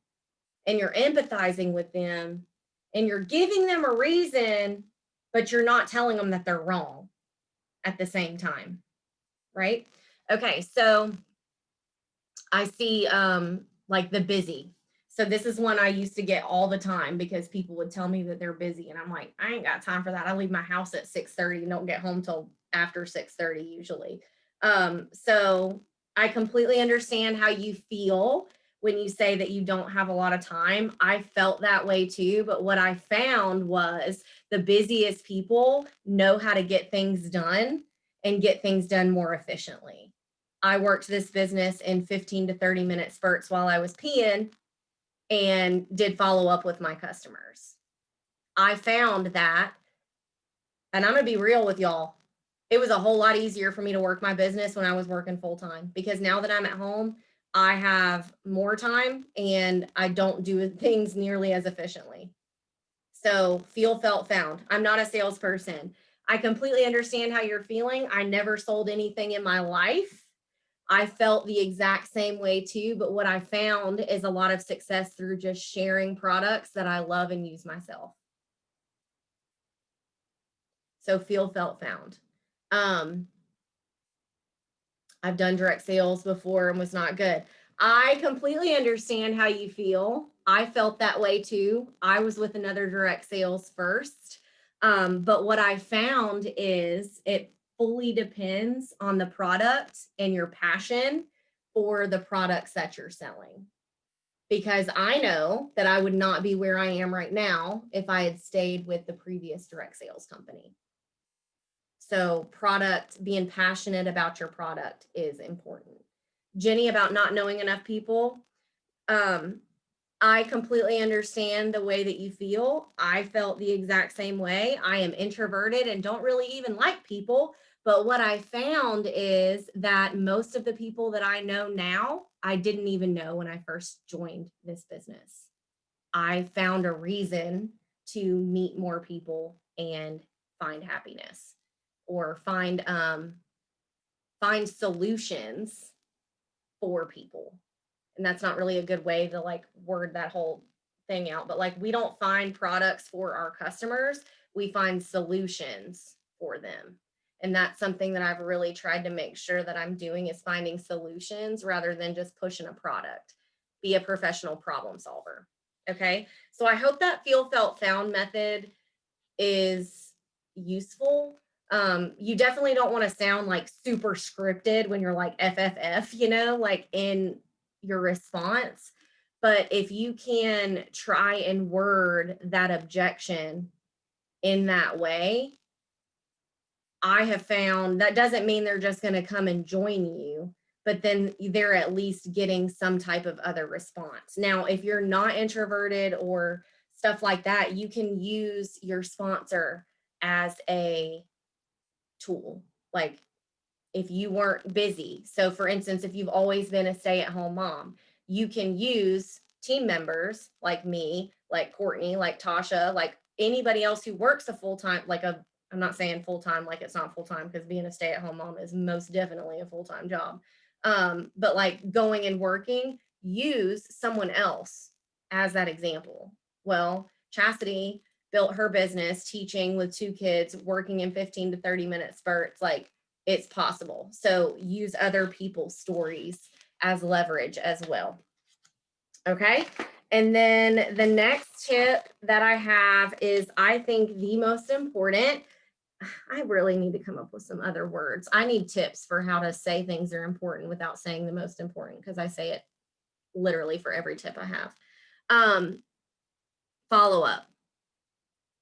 and you're empathizing with them and you're giving them a reason, but you're not telling them that they're wrong at the same time, right? Okay, so I see like the busy. So this is one I used to get all the time because people would tell me that they're busy and I'm like, I ain't got time for that. I leave my house at 6:30 and don't get home till after 6:30 usually. So I completely understand how you feel when you say that you don't have a lot of time. I felt that way too, but what I found was the busiest people know how to get things done and get things done more efficiently. I worked this business in 15 to 30 minute spurts while I was peeing and did follow up with my customers. I found that, and I'm going to be real with y'all, it was a whole lot easier for me to work my business when I was working full time, because now that I'm at home, I have more time and I don't do things nearly as efficiently. So feel, felt, found. I'm not a salesperson. I completely understand how you're feeling. I never sold anything in my life. I felt the exact same way too, but what I found is a lot of success through just sharing products that I love and use myself. So feel, felt, found. I've done direct sales before and was not good. I completely understand how you feel. I felt that way too. I was with another direct sales first. But what I found is it fully depends on the product and your passion for the products that you're selling. Because I know that I would not be where I am right now if I had stayed with the previous direct sales company. So product, being passionate about your product is important. Jenny, about not knowing enough people. I completely understand the way that you feel. I felt the exact same way. I am introverted and don't really even like people. But what I found is that most of the people that I know now, I didn't even know when I first joined this business. I found a reason to meet more people and find happiness, or find solutions for people. And that's not really a good way to like word that whole thing out, but like we don't find products for our customers, we find solutions for them. And that's something that I've really tried to make sure that I'm doing, is finding solutions rather than just pushing a product. Be a professional problem solver. Okay. So I hope that feel, felt, found method is useful. You definitely don't want to sound like super scripted when you're like FFF, like in your response. But if you can try and word that objection in that way, I have found that doesn't mean they're just going to come and join you, but then they're at least getting some type of other response. Now, if you're not introverted or stuff like that, you can use your sponsor as a tool. Like if you weren't busy. So for instance, if you've always been a stay-at-home mom, you can use team members like me, like Courtney, like Tasha, like anybody else who works a full-time, I'm not saying full-time like it's not full-time, because being a stay-at-home mom is most definitely a full-time job. But like going and working, use someone else as that example. Well, Chastity built her business teaching with 2 kids, working in 15 to 30 minute spurts. Like it's possible. So use other people's stories as leverage as well. Okay. And then the next tip that I have is, I think the most important, I really need to come up with some other words. I need tips for how to say things are important without saying the most important, because I say it literally for every tip I have. Follow up.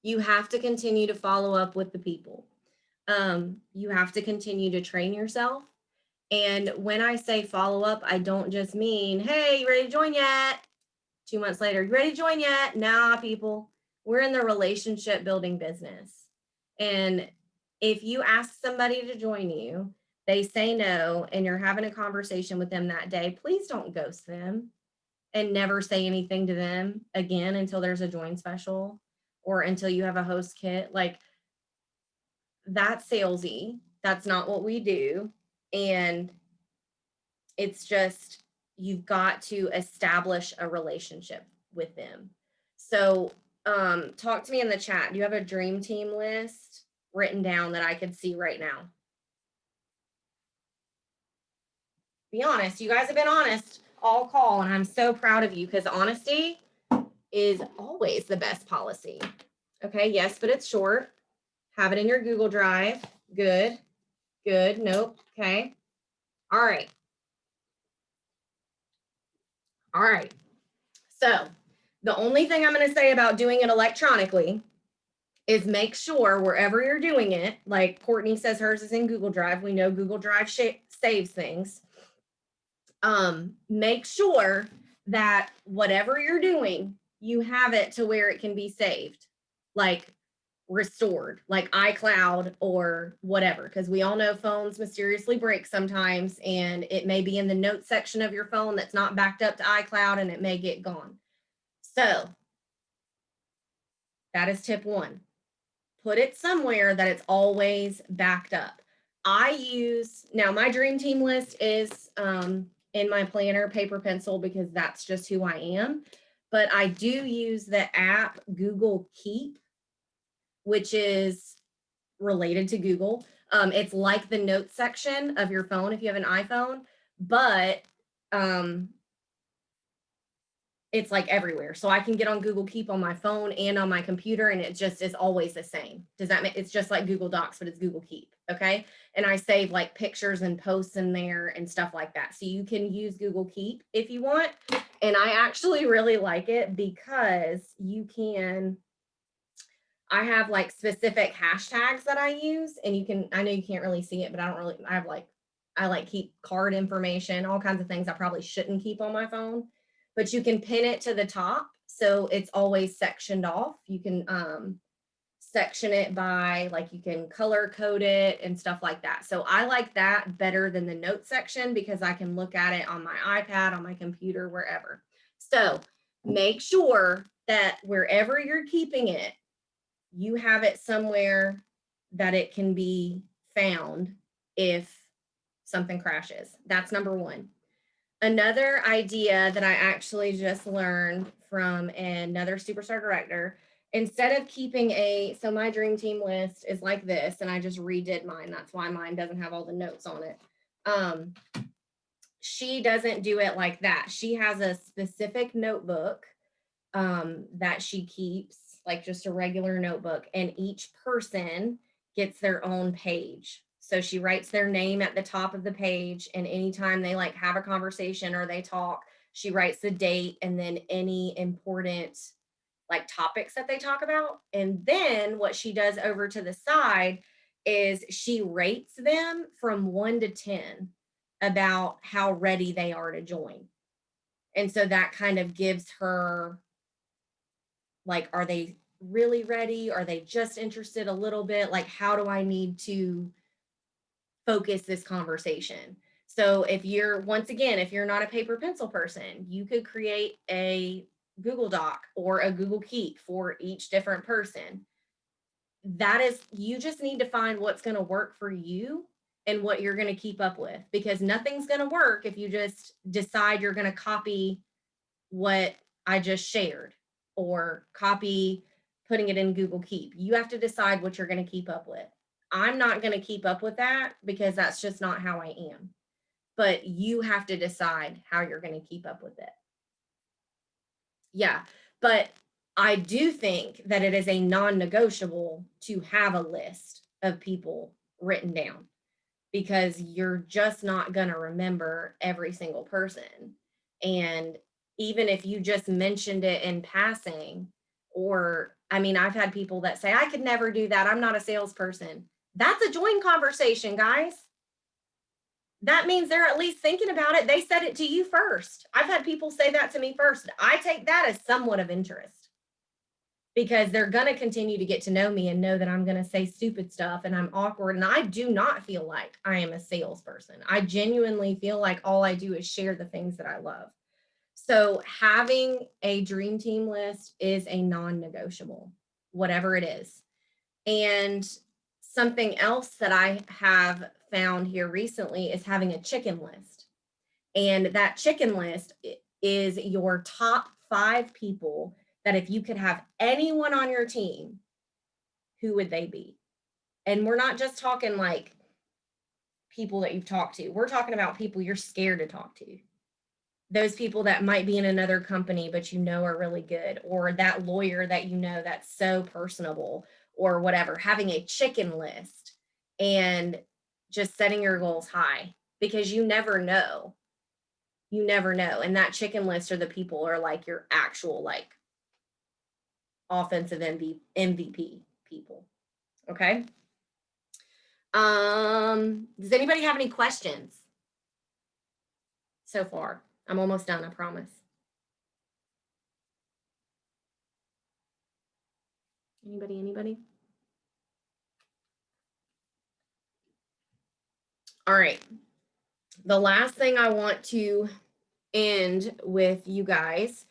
You have to continue to follow up with the people. You have to continue to train yourself. And when I say follow up, I don't just mean, hey, you ready to join yet? 2 months later, you ready to join yet? Nah, people, we're in the relationship building business. And if you ask somebody to join you, they say no, and you're having a conversation with them that day, please don't ghost them and never say anything to them again until there's a join special or until you have a host kit. Like, that's salesy. That's not what we do. And it's just, you've got to establish a relationship with them. So talk to me in the chat. Do you have a dream team list written down that I could see right now? Be honest. You guys have been honest all call, and I'm so proud of you, because honesty is always the best policy. Okay, yes, but it's short. Have it in your Google Drive. Good, good, nope, okay. All right. All right. So the only thing I'm going to say about doing it electronically is make sure wherever you're doing it, like Courtney says hers is in Google Drive. We know Google Drive saves things. Make sure that whatever you're doing, you have it to where it can be saved, like restored, like iCloud or whatever, because we all know phones mysteriously break sometimes, and it may be in the notes section of your phone that's not backed up to iCloud, and it may get gone. So that is tip 1. Put it somewhere that it's always backed up. Now my dream team list is in my planner, paper, pencil, because that's just who I am. But I do use the app Google Keep, which is related to Google. It's like the notes section of your phone if you have an iPhone, but it's like everywhere. So I can get on Google Keep on my phone and on my computer, and it just is always the same. Does that make, it's just like Google Docs, but it's Google Keep. Okay. And I save like pictures and posts in there and stuff like that. So you can use Google Keep if you want. And I actually really like it because you can, I have like specific hashtags that I use, and you can, I know you can't really see it, but I don't really, I have like, I like keep card information, all kinds of things I probably shouldn't keep on my phone, but you can pin it to the top. So it's always sectioned off. You can section it by, like, you can color code it and stuff like that. So I like that better than the note section because I can look at it on my iPad, on my computer, wherever. So make sure that wherever you're keeping it, you have it somewhere that it can be found if something crashes. That's number one. Another idea that I actually just learned from another superstar director, instead of keeping so my dream team list is like this, and I just redid mine. That's why mine doesn't have all the notes on it. She doesn't do it like that. She has a specific notebook that she keeps, like just a regular notebook, and each person gets their own page. So she writes their name at the top of the page, and anytime they like have a conversation or they talk, she writes the date and then any important like topics that they talk about. And then what she does over to the side is she rates them from 1 to 10 about how ready they are to join. And so that kind of gives her, like, are they really ready? Are they just interested a little bit? Like, how do I need to focus this conversation? So if you're, once again, if you're not a paper pencil person, you could create a Google Doc or a Google Keep for each different person. That is, you just need to find what's going to work for you and what you're going to keep up with, because nothing's going to work if you just decide you're going to copy what I just shared or copy putting it in Google Keep. You have to decide what you're going to keep up with. I'm not going to keep up with that because that's just not how I am. But you have to decide how you're going to keep up with it. Yeah, but I do think that it is a non-negotiable to have a list of people written down, because you're just not going to remember every single person. And even if you just mentioned it in passing, or, I mean, I've had people that say, I could never do that. I'm not a salesperson. That's a join conversation, guys. That means they're at least thinking about it. They said it to you first. I've had people say that to me first. I take that as somewhat of interest, because they're going to continue to get to know me and know that I'm going to say stupid stuff and I'm awkward. And I do not feel like I am a salesperson. I genuinely feel like all I do is share the things that I love. So having a dream team list is a non-negotiable, whatever it is. And something else that I have found here recently is having a chicken list. And that chicken list is your top 5 people that if you could have anyone on your team, who would they be? And we're not just talking like people that you've talked to. We're talking about people you're scared to talk to. Those people that might be in another company, but you know are really good, or that lawyer that you know that's so personable, or whatever. Having a chicken list and just setting your goals high, because you never know. You never know. And that chicken list are the people are like your actual like offensive MVP people. Okay. Does anybody have any questions so far? I'm almost done, I promise. Anybody? All right. The last thing I want to end with you guys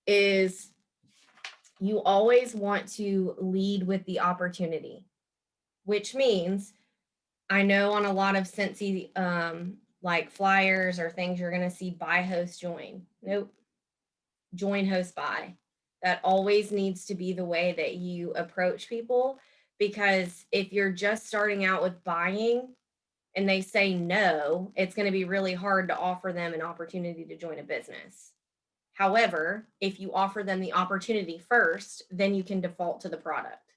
is you always want to lead with the opportunity, which means I know on a lot of Scentsy like flyers or things, you're going to see buy, host, join. Nope. Join, host, buy. That always needs to be the way that you approach people, because if you're just starting out with buying and they say no, it's going to be really hard to offer them an opportunity to join a business. However, if you offer them the opportunity first, then you can default to the product.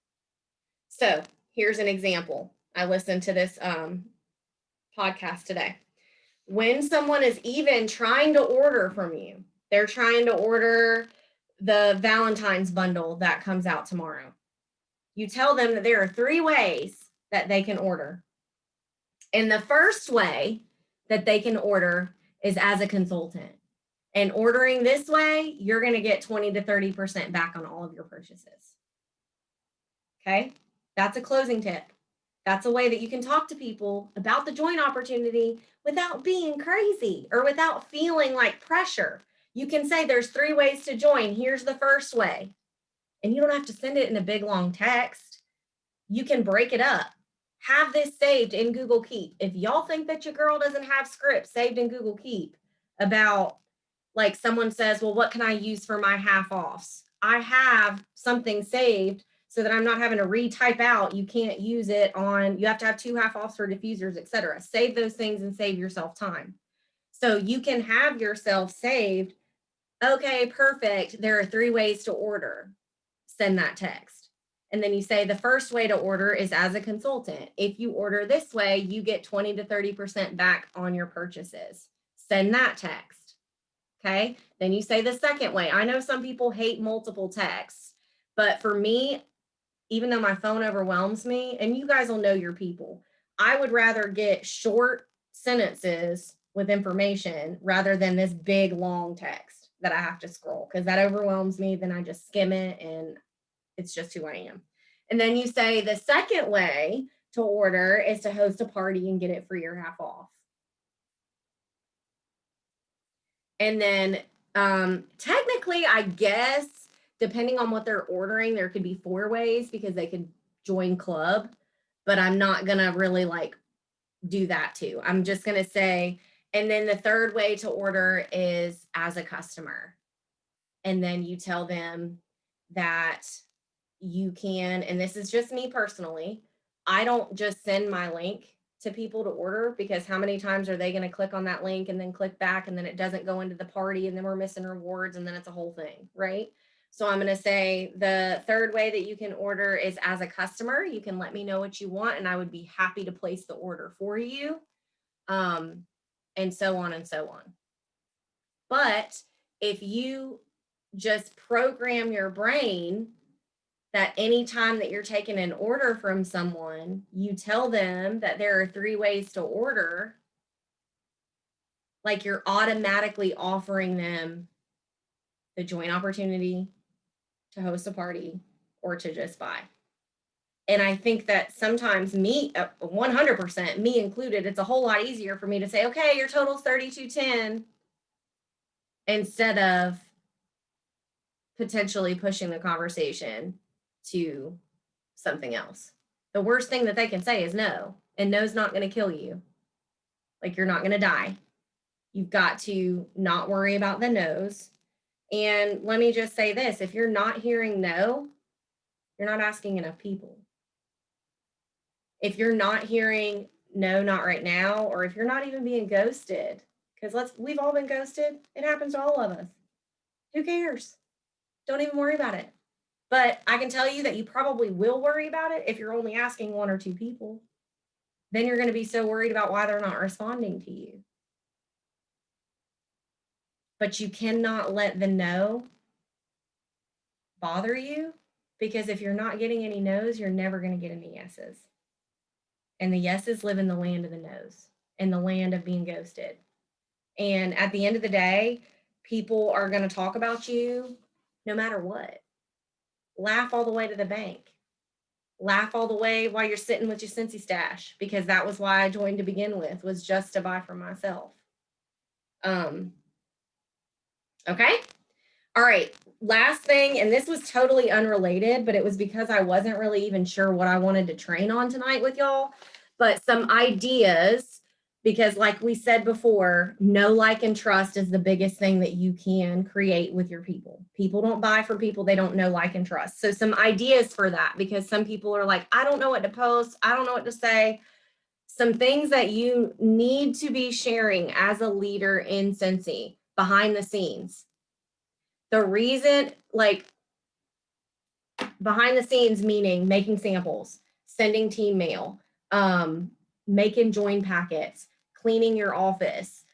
So here's an example. I listened to this podcast today. When someone is even trying to order from you, they're trying to order the Valentine's bundle that comes out tomorrow. You tell them that there are 3 ways that they can order. And the first way that they can order is as a consultant. And ordering this way, you're going to get 20 to 30% back on all of your purchases. Okay? That's a closing tip. That's a way that you can talk to people about the join opportunity without being crazy or without feeling like pressure. You can say there's 3 ways to join. Here's the first way. And you don't have to send it in a big long text. You can break it up. Have this saved in Google Keep. If y'all think that your girl doesn't have scripts saved in Google Keep about, like, someone says, well, what can I use for my half offs? I have something saved so that I'm not having to retype out. You can't use it on, you have to have 2 half offs for diffusers, etc. Save those things and save yourself time. So you can have yourself saved. Okay, perfect. There are 3 ways to order. Send that text. And then you say the first way to order is as a consultant. If you order this way, you get 20 to 30% back on your purchases. Send that text. Okay. Then you say the second way. I know some people hate multiple texts, but for me, even though my phone overwhelms me, and you guys will know your people, I would rather get short sentences with information rather than this big long text that I have to scroll, because that overwhelms me. Then I just skim it and it's just who I am. And then you say the second way to order is to host a party and get it free or half off. And then technically, I guess, depending on what they're ordering, there could be 4 ways because they could join club, but I'm not going to really like do that too. I'm just going to say, and then the third way to order is as a customer. And then you tell them that you can, and this is just me personally, I don't just send my link to people to order, because how many times are they going to click on that link and then click back and then it doesn't go into the party and then we're missing rewards and then it's a whole thing, right? So I'm going to say the third way that you can order is as a customer. You can let me know what you want and I would be happy to place the order for you, and so on and so on. But if you just program your brain that anytime that you're taking an order from someone, you tell them that there are 3 ways to order, like you're automatically offering them the joint opportunity to host a party or to just buy. And I think that sometimes me, 100%, me included, it's a whole lot easier for me to say, okay, your total's $32.10, instead of potentially pushing the conversation to something else. The worst thing that they can say is no, and no's not going to kill you. Like, you're not going to die. You've got to not worry about the no's. And let me just say this, if you're not hearing no, you're not asking enough people. If you're not hearing no, not right now, or if you're not even being ghosted, because we've all been ghosted. It happens to all of us. Who cares? Don't even worry about it. But I can tell you that you probably will worry about it if you're only asking 1 or 2 people. Then you're going to be so worried about why they're not responding to you. But you cannot let the no bother you, because if you're not getting any no's, you're never going to get any yeses. And the yeses live in the land of the no's, in the land of being ghosted. And at the end of the day, people are going to talk about you no matter what. Laugh all the way to the bank. Laugh all the way while you're sitting with your Cincy stash, because that was why I joined to begin with, was just to buy for myself. Okay. All right. Last thing, and this was totally unrelated, but it was because I wasn't really even sure what I wanted to train on tonight with y'all, but some ideas, Because like we said before, know, like, and trust is the biggest thing that you can create with your people. People don't buy from people they don't know, like, and trust. So some ideas for that, because some people are like, I don't know what to post. I don't know what to say. Some things that you need to be sharing as a leader in Scentsy behind the scenes. The reason, like, behind the scenes, meaning making samples, sending team mail, making join packets, cleaning your office,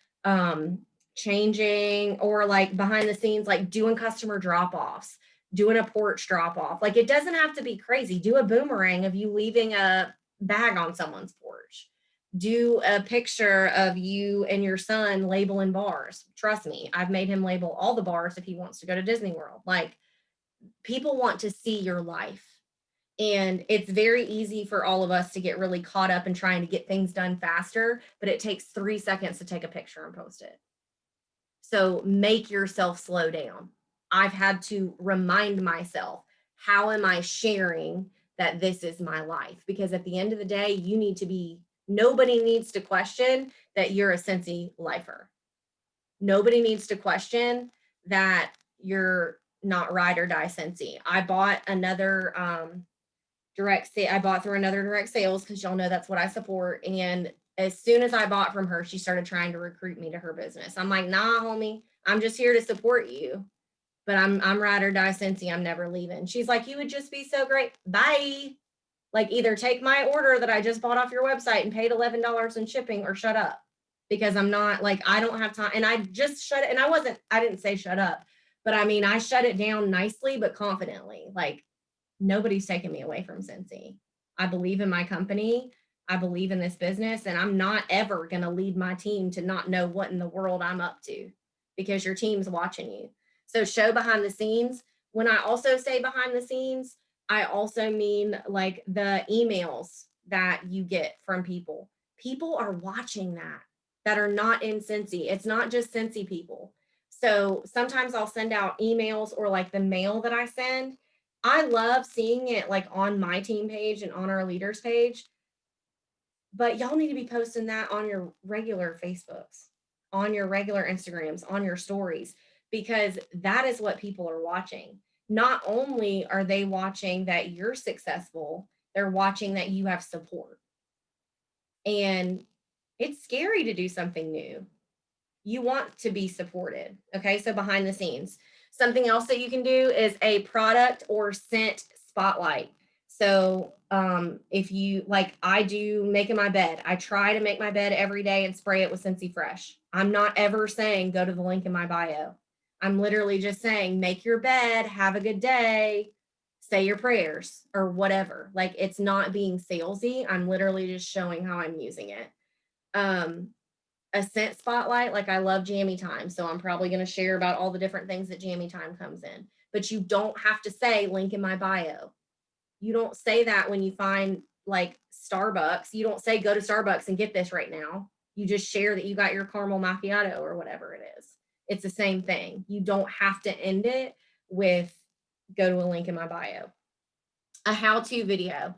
changing, or like behind the scenes, like doing customer drop-offs, doing a porch drop-off. Like, it doesn't have to be crazy. Do a boomerang of you leaving a bag on someone's porch. Do a picture of you and your son labeling bars. Trust me, I've made him label all the bars if he wants to go to Disney World. Like, people want to see your life. And it's very easy for all of us to get really caught up in trying to get things done faster, but it takes 3 seconds to take a picture and post it. So make yourself slow down. I've had to remind myself, how am I sharing that this is my life? Because at the end of the day, you need to be, nobody needs to question that you're a Scentsy lifer. Nobody needs to question that you're not ride or die Scentsy. I bought another I bought through another direct sales, because y'all know that's what I support. And as soon as I bought from her, she started trying to recruit me to her business. I'm like, nah, homie, I'm just here to support you. But I'm ride or die Scentsy. I'm never leaving. She's like, you would just be so great. Bye. Like, either take my order that I just bought off your website and paid $11 in shipping, or shut up. Because I'm not, like, I don't have time. And I just shut it. And I didn't say shut up, but I mean, I shut it down nicely, but confidently. Like, nobody's taking me away from Cincy. I believe in my company. I believe in this business, and I'm not ever going to lead my team to not know what in the world I'm up to, because your team's watching you. So show behind the scenes. When I also say behind the scenes, I also mean like the emails that you get from people. People are watching that are not in Cincy. It's not just Cincy people. So sometimes I'll send out emails, or like the mail that I send, I love seeing it like on my team page and on our leaders page, but y'all need to be posting that on your regular Facebooks, on your regular Instagrams, on your stories, because that is what people are watching. Not only are they watching that you're successful, they're watching that you have support. And it's scary to do something new. You want to be supported. Okay. So behind the scenes, something else that you can do is a product or scent spotlight. So if you, like, I do making my bed, I try to make my bed every day and spray it with Scentsy Fresh. I'm not ever saying go to the link in my bio. I'm literally just saying make your bed, have a good day, say your prayers, or whatever. Like, it's not being salesy. I'm literally just showing how I'm using it. A scent spotlight, like, I love Jammy Time, so I'm probably going to share about all the different things that Jammy Time comes in. But you don't have to say link in my bio. You don't say that when you find like Starbucks. You don't say go to Starbucks and get this right now. You just share that you got your caramel macchiato or whatever it is. It's the same thing. You don't have to end it with go to a link in my bio. A how-to video.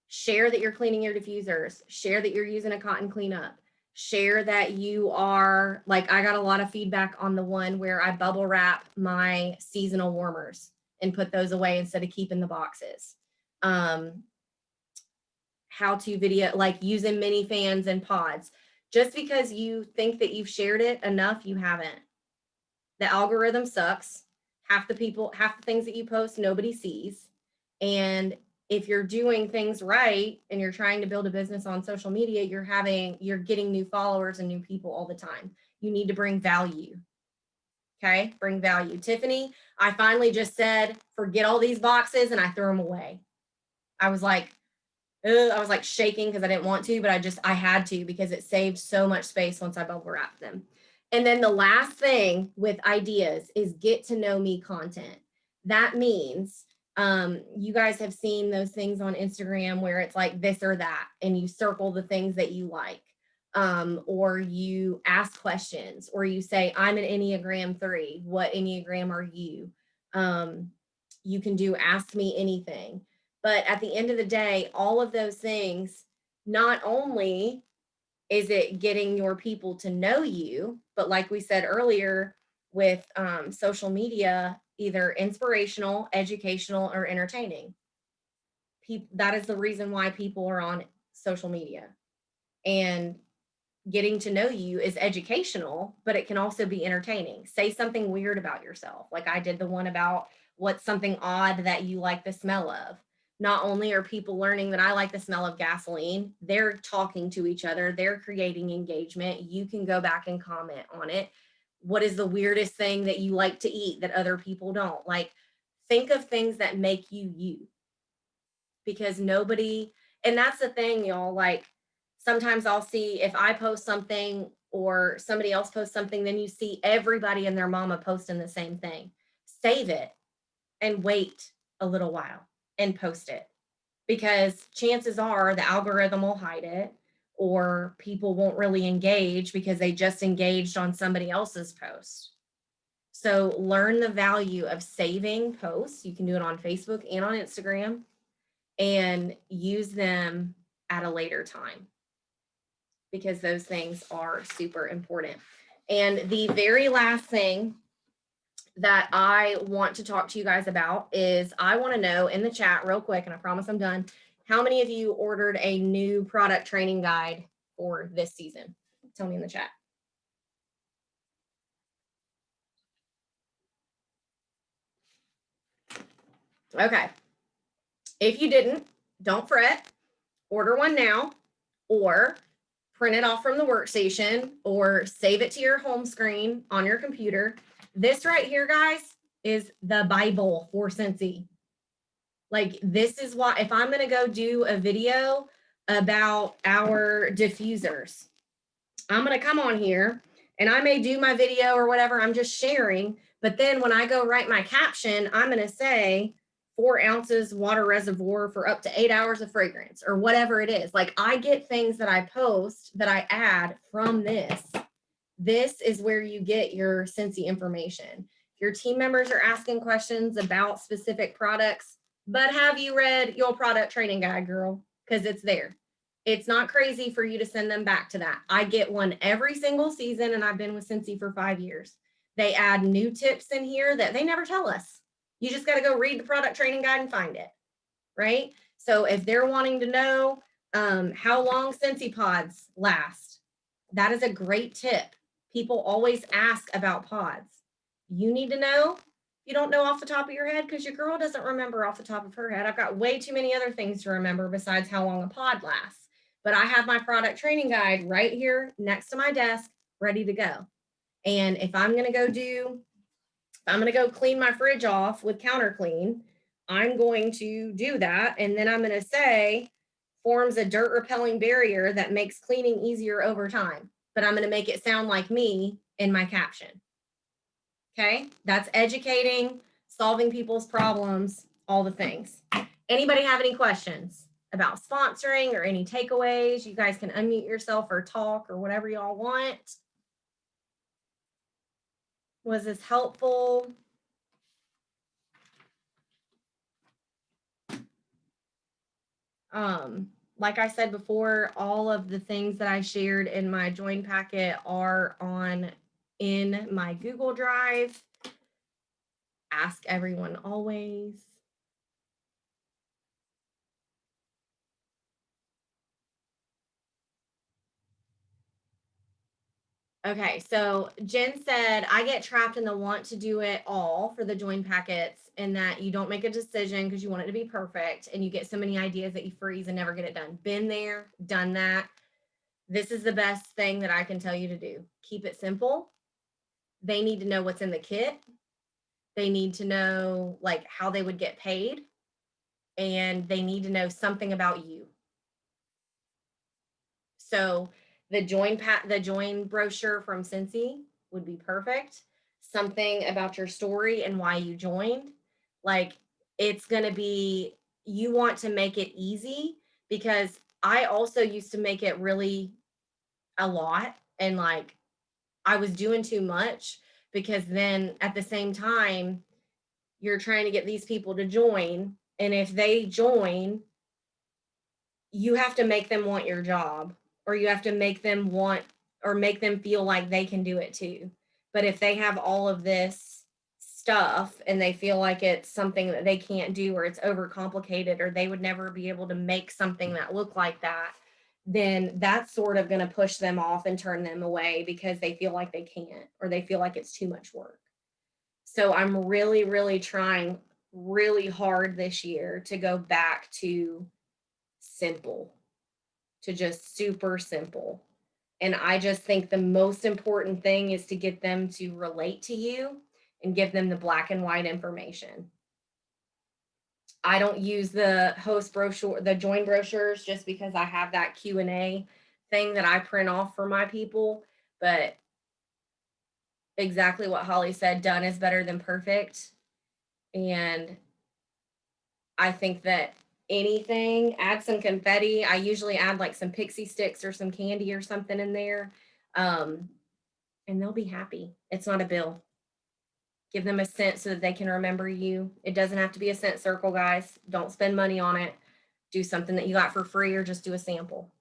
Share that you're cleaning your diffusers. Share that you're using a cotton cleanup. Share that you are, like, I got a lot of feedback on the one where I bubble wrap my seasonal warmers and put those away instead of keeping the boxes. How-to video, like using mini fans and pods. Just because you think that you've shared it enough, you haven't. The algorithm sucks. Half the things that you post, nobody sees. And if you're doing things right and you're trying to build a business on social media, you're getting new followers and new people all the time. You need to bring value. Okay, bring value. Tiffany, I finally just said, forget all these boxes, and I threw them away. I was like shaking because I didn't want to, but I had to, because it saved so much space once I bubble wrapped them. And then the last thing with ideas is get to know me content. That means you guys have seen those things on Instagram where it's like this or that, and you circle the things that you like, or you ask questions, or you say, I'm an Enneagram 3. What Enneagram are you? You can do ask me anything. But at the end of the day, all of those things not only Is it getting your people to know you? But like we said earlier, with social media, either inspirational, educational, or entertaining. That is the reason why people are on social media. And getting to know you is educational, but it can also be entertaining. Say something weird about yourself. Like I did the one about what's something odd that you like the smell of. Not only are people learning that I like the smell of gasoline, they're talking to each other, they're creating engagement. You can go back and comment on it. What is the weirdest thing that you like to eat that other people don't? Like, think of things that make you you, because nobody, and that's the thing, y'all, like sometimes I'll see if I post something or somebody else posts something, then you see everybody and their mama posting the same thing. Save it and wait a little while and post it, because chances are the algorithm will hide it, or people won't really engage because they just engaged on somebody else's post. So learn the value of saving posts. You can do it on Facebook and on Instagram, and use them at a later time, because those things are super important. And the very last thing that I want to talk to you guys about is, I want to know in the chat real quick, and I promise I'm done, how many of you ordered a new product training guide for this season? Tell me in the chat. Okay. If you didn't, don't fret. Order one now, or print it off from the workstation, or save it to your home screen on your computer. This right here, guys, is the Bible for Scentsy. Like, this is why, if I'm going to go do a video about our diffusers, I'm going to come on here and I may do my video or whatever, I'm just sharing. But then when I go write my caption, I'm going to say 4 ounces water reservoir for up to 8 hours of fragrance, or whatever it is. Like, I get things that I post that I add from this. This is where you get your Scentsy information. Your team members are asking questions about specific products, but have you read your product training guide, girl? Because it's there. It's not crazy for you to send them back to that. I get one every single season, and I've been with Cincy for 5 years. They add new tips in here that they never tell us. You just got to go read the product training guide and find it, right? So if they're wanting to know how long Scentsy pods last, that is a great tip. People always ask about pods. You need to know. You don't know off the top of your head, because your girl doesn't remember off the top of her head. I've got way too many other things to remember besides how long a pod lasts. But I have my product training guide right here next to my desk, ready to go. And if I'm going to go clean my fridge off with counter clean, I'm going to do that. And then I'm going to say, forms a dirt repelling barrier that makes cleaning easier over time. But I'm going to make it sound like me in my caption. Okay, that's educating, solving people's problems, all the things. Anybody have any questions about sponsoring or any takeaways? You guys can unmute yourself or talk or whatever y'all want. Was this helpful? Like I said before, all of the things that I shared in my join packet are in my Google Drive. Ask everyone always. Okay, so Jen said, I get trapped in the want to do it all for the join packets, and that you don't make a decision because you want it to be perfect, and you get so many ideas that you freeze and never get it done. Been there, done that. This is the best thing that I can tell you to do. Keep it simple. They need to know what's in the kit. They need to know like how they would get paid, and they need to know something about you. So the join brochure from Cincy would be perfect. Something about your story and why you joined. Like, it's going to be, you want to make it easy, because I also used to make it really a lot, and like I was doing too much, because then at the same time you're trying to get these people to join, and if they join, you have to make them want your job, or you have to make them want or make them feel like they can do it too. But if they have all of this stuff and they feel like it's something that they can't do, or it's overcomplicated, or they would never be able to make something that looked like that, then that's sort of going to push them off and turn them away because they feel like they can't, or they feel like it's too much work. So I'm really, really trying really hard this year to go back to simple, to just super simple. And I just think the most important thing is to get them to relate to you and give them the black and white information. I don't use the host brochure, the join brochures, just because I have that Q&A thing that I print off for my people. But exactly what Holly said, done is better than perfect. And I think that anything, add some confetti. I usually add like some pixie sticks or some candy or something in there. And they'll be happy. It's not a bill. Give them a scent so that they can remember you. It doesn't have to be a scent circle, guys. Don't spend money on it. Do something that you got for free, or just do a sample.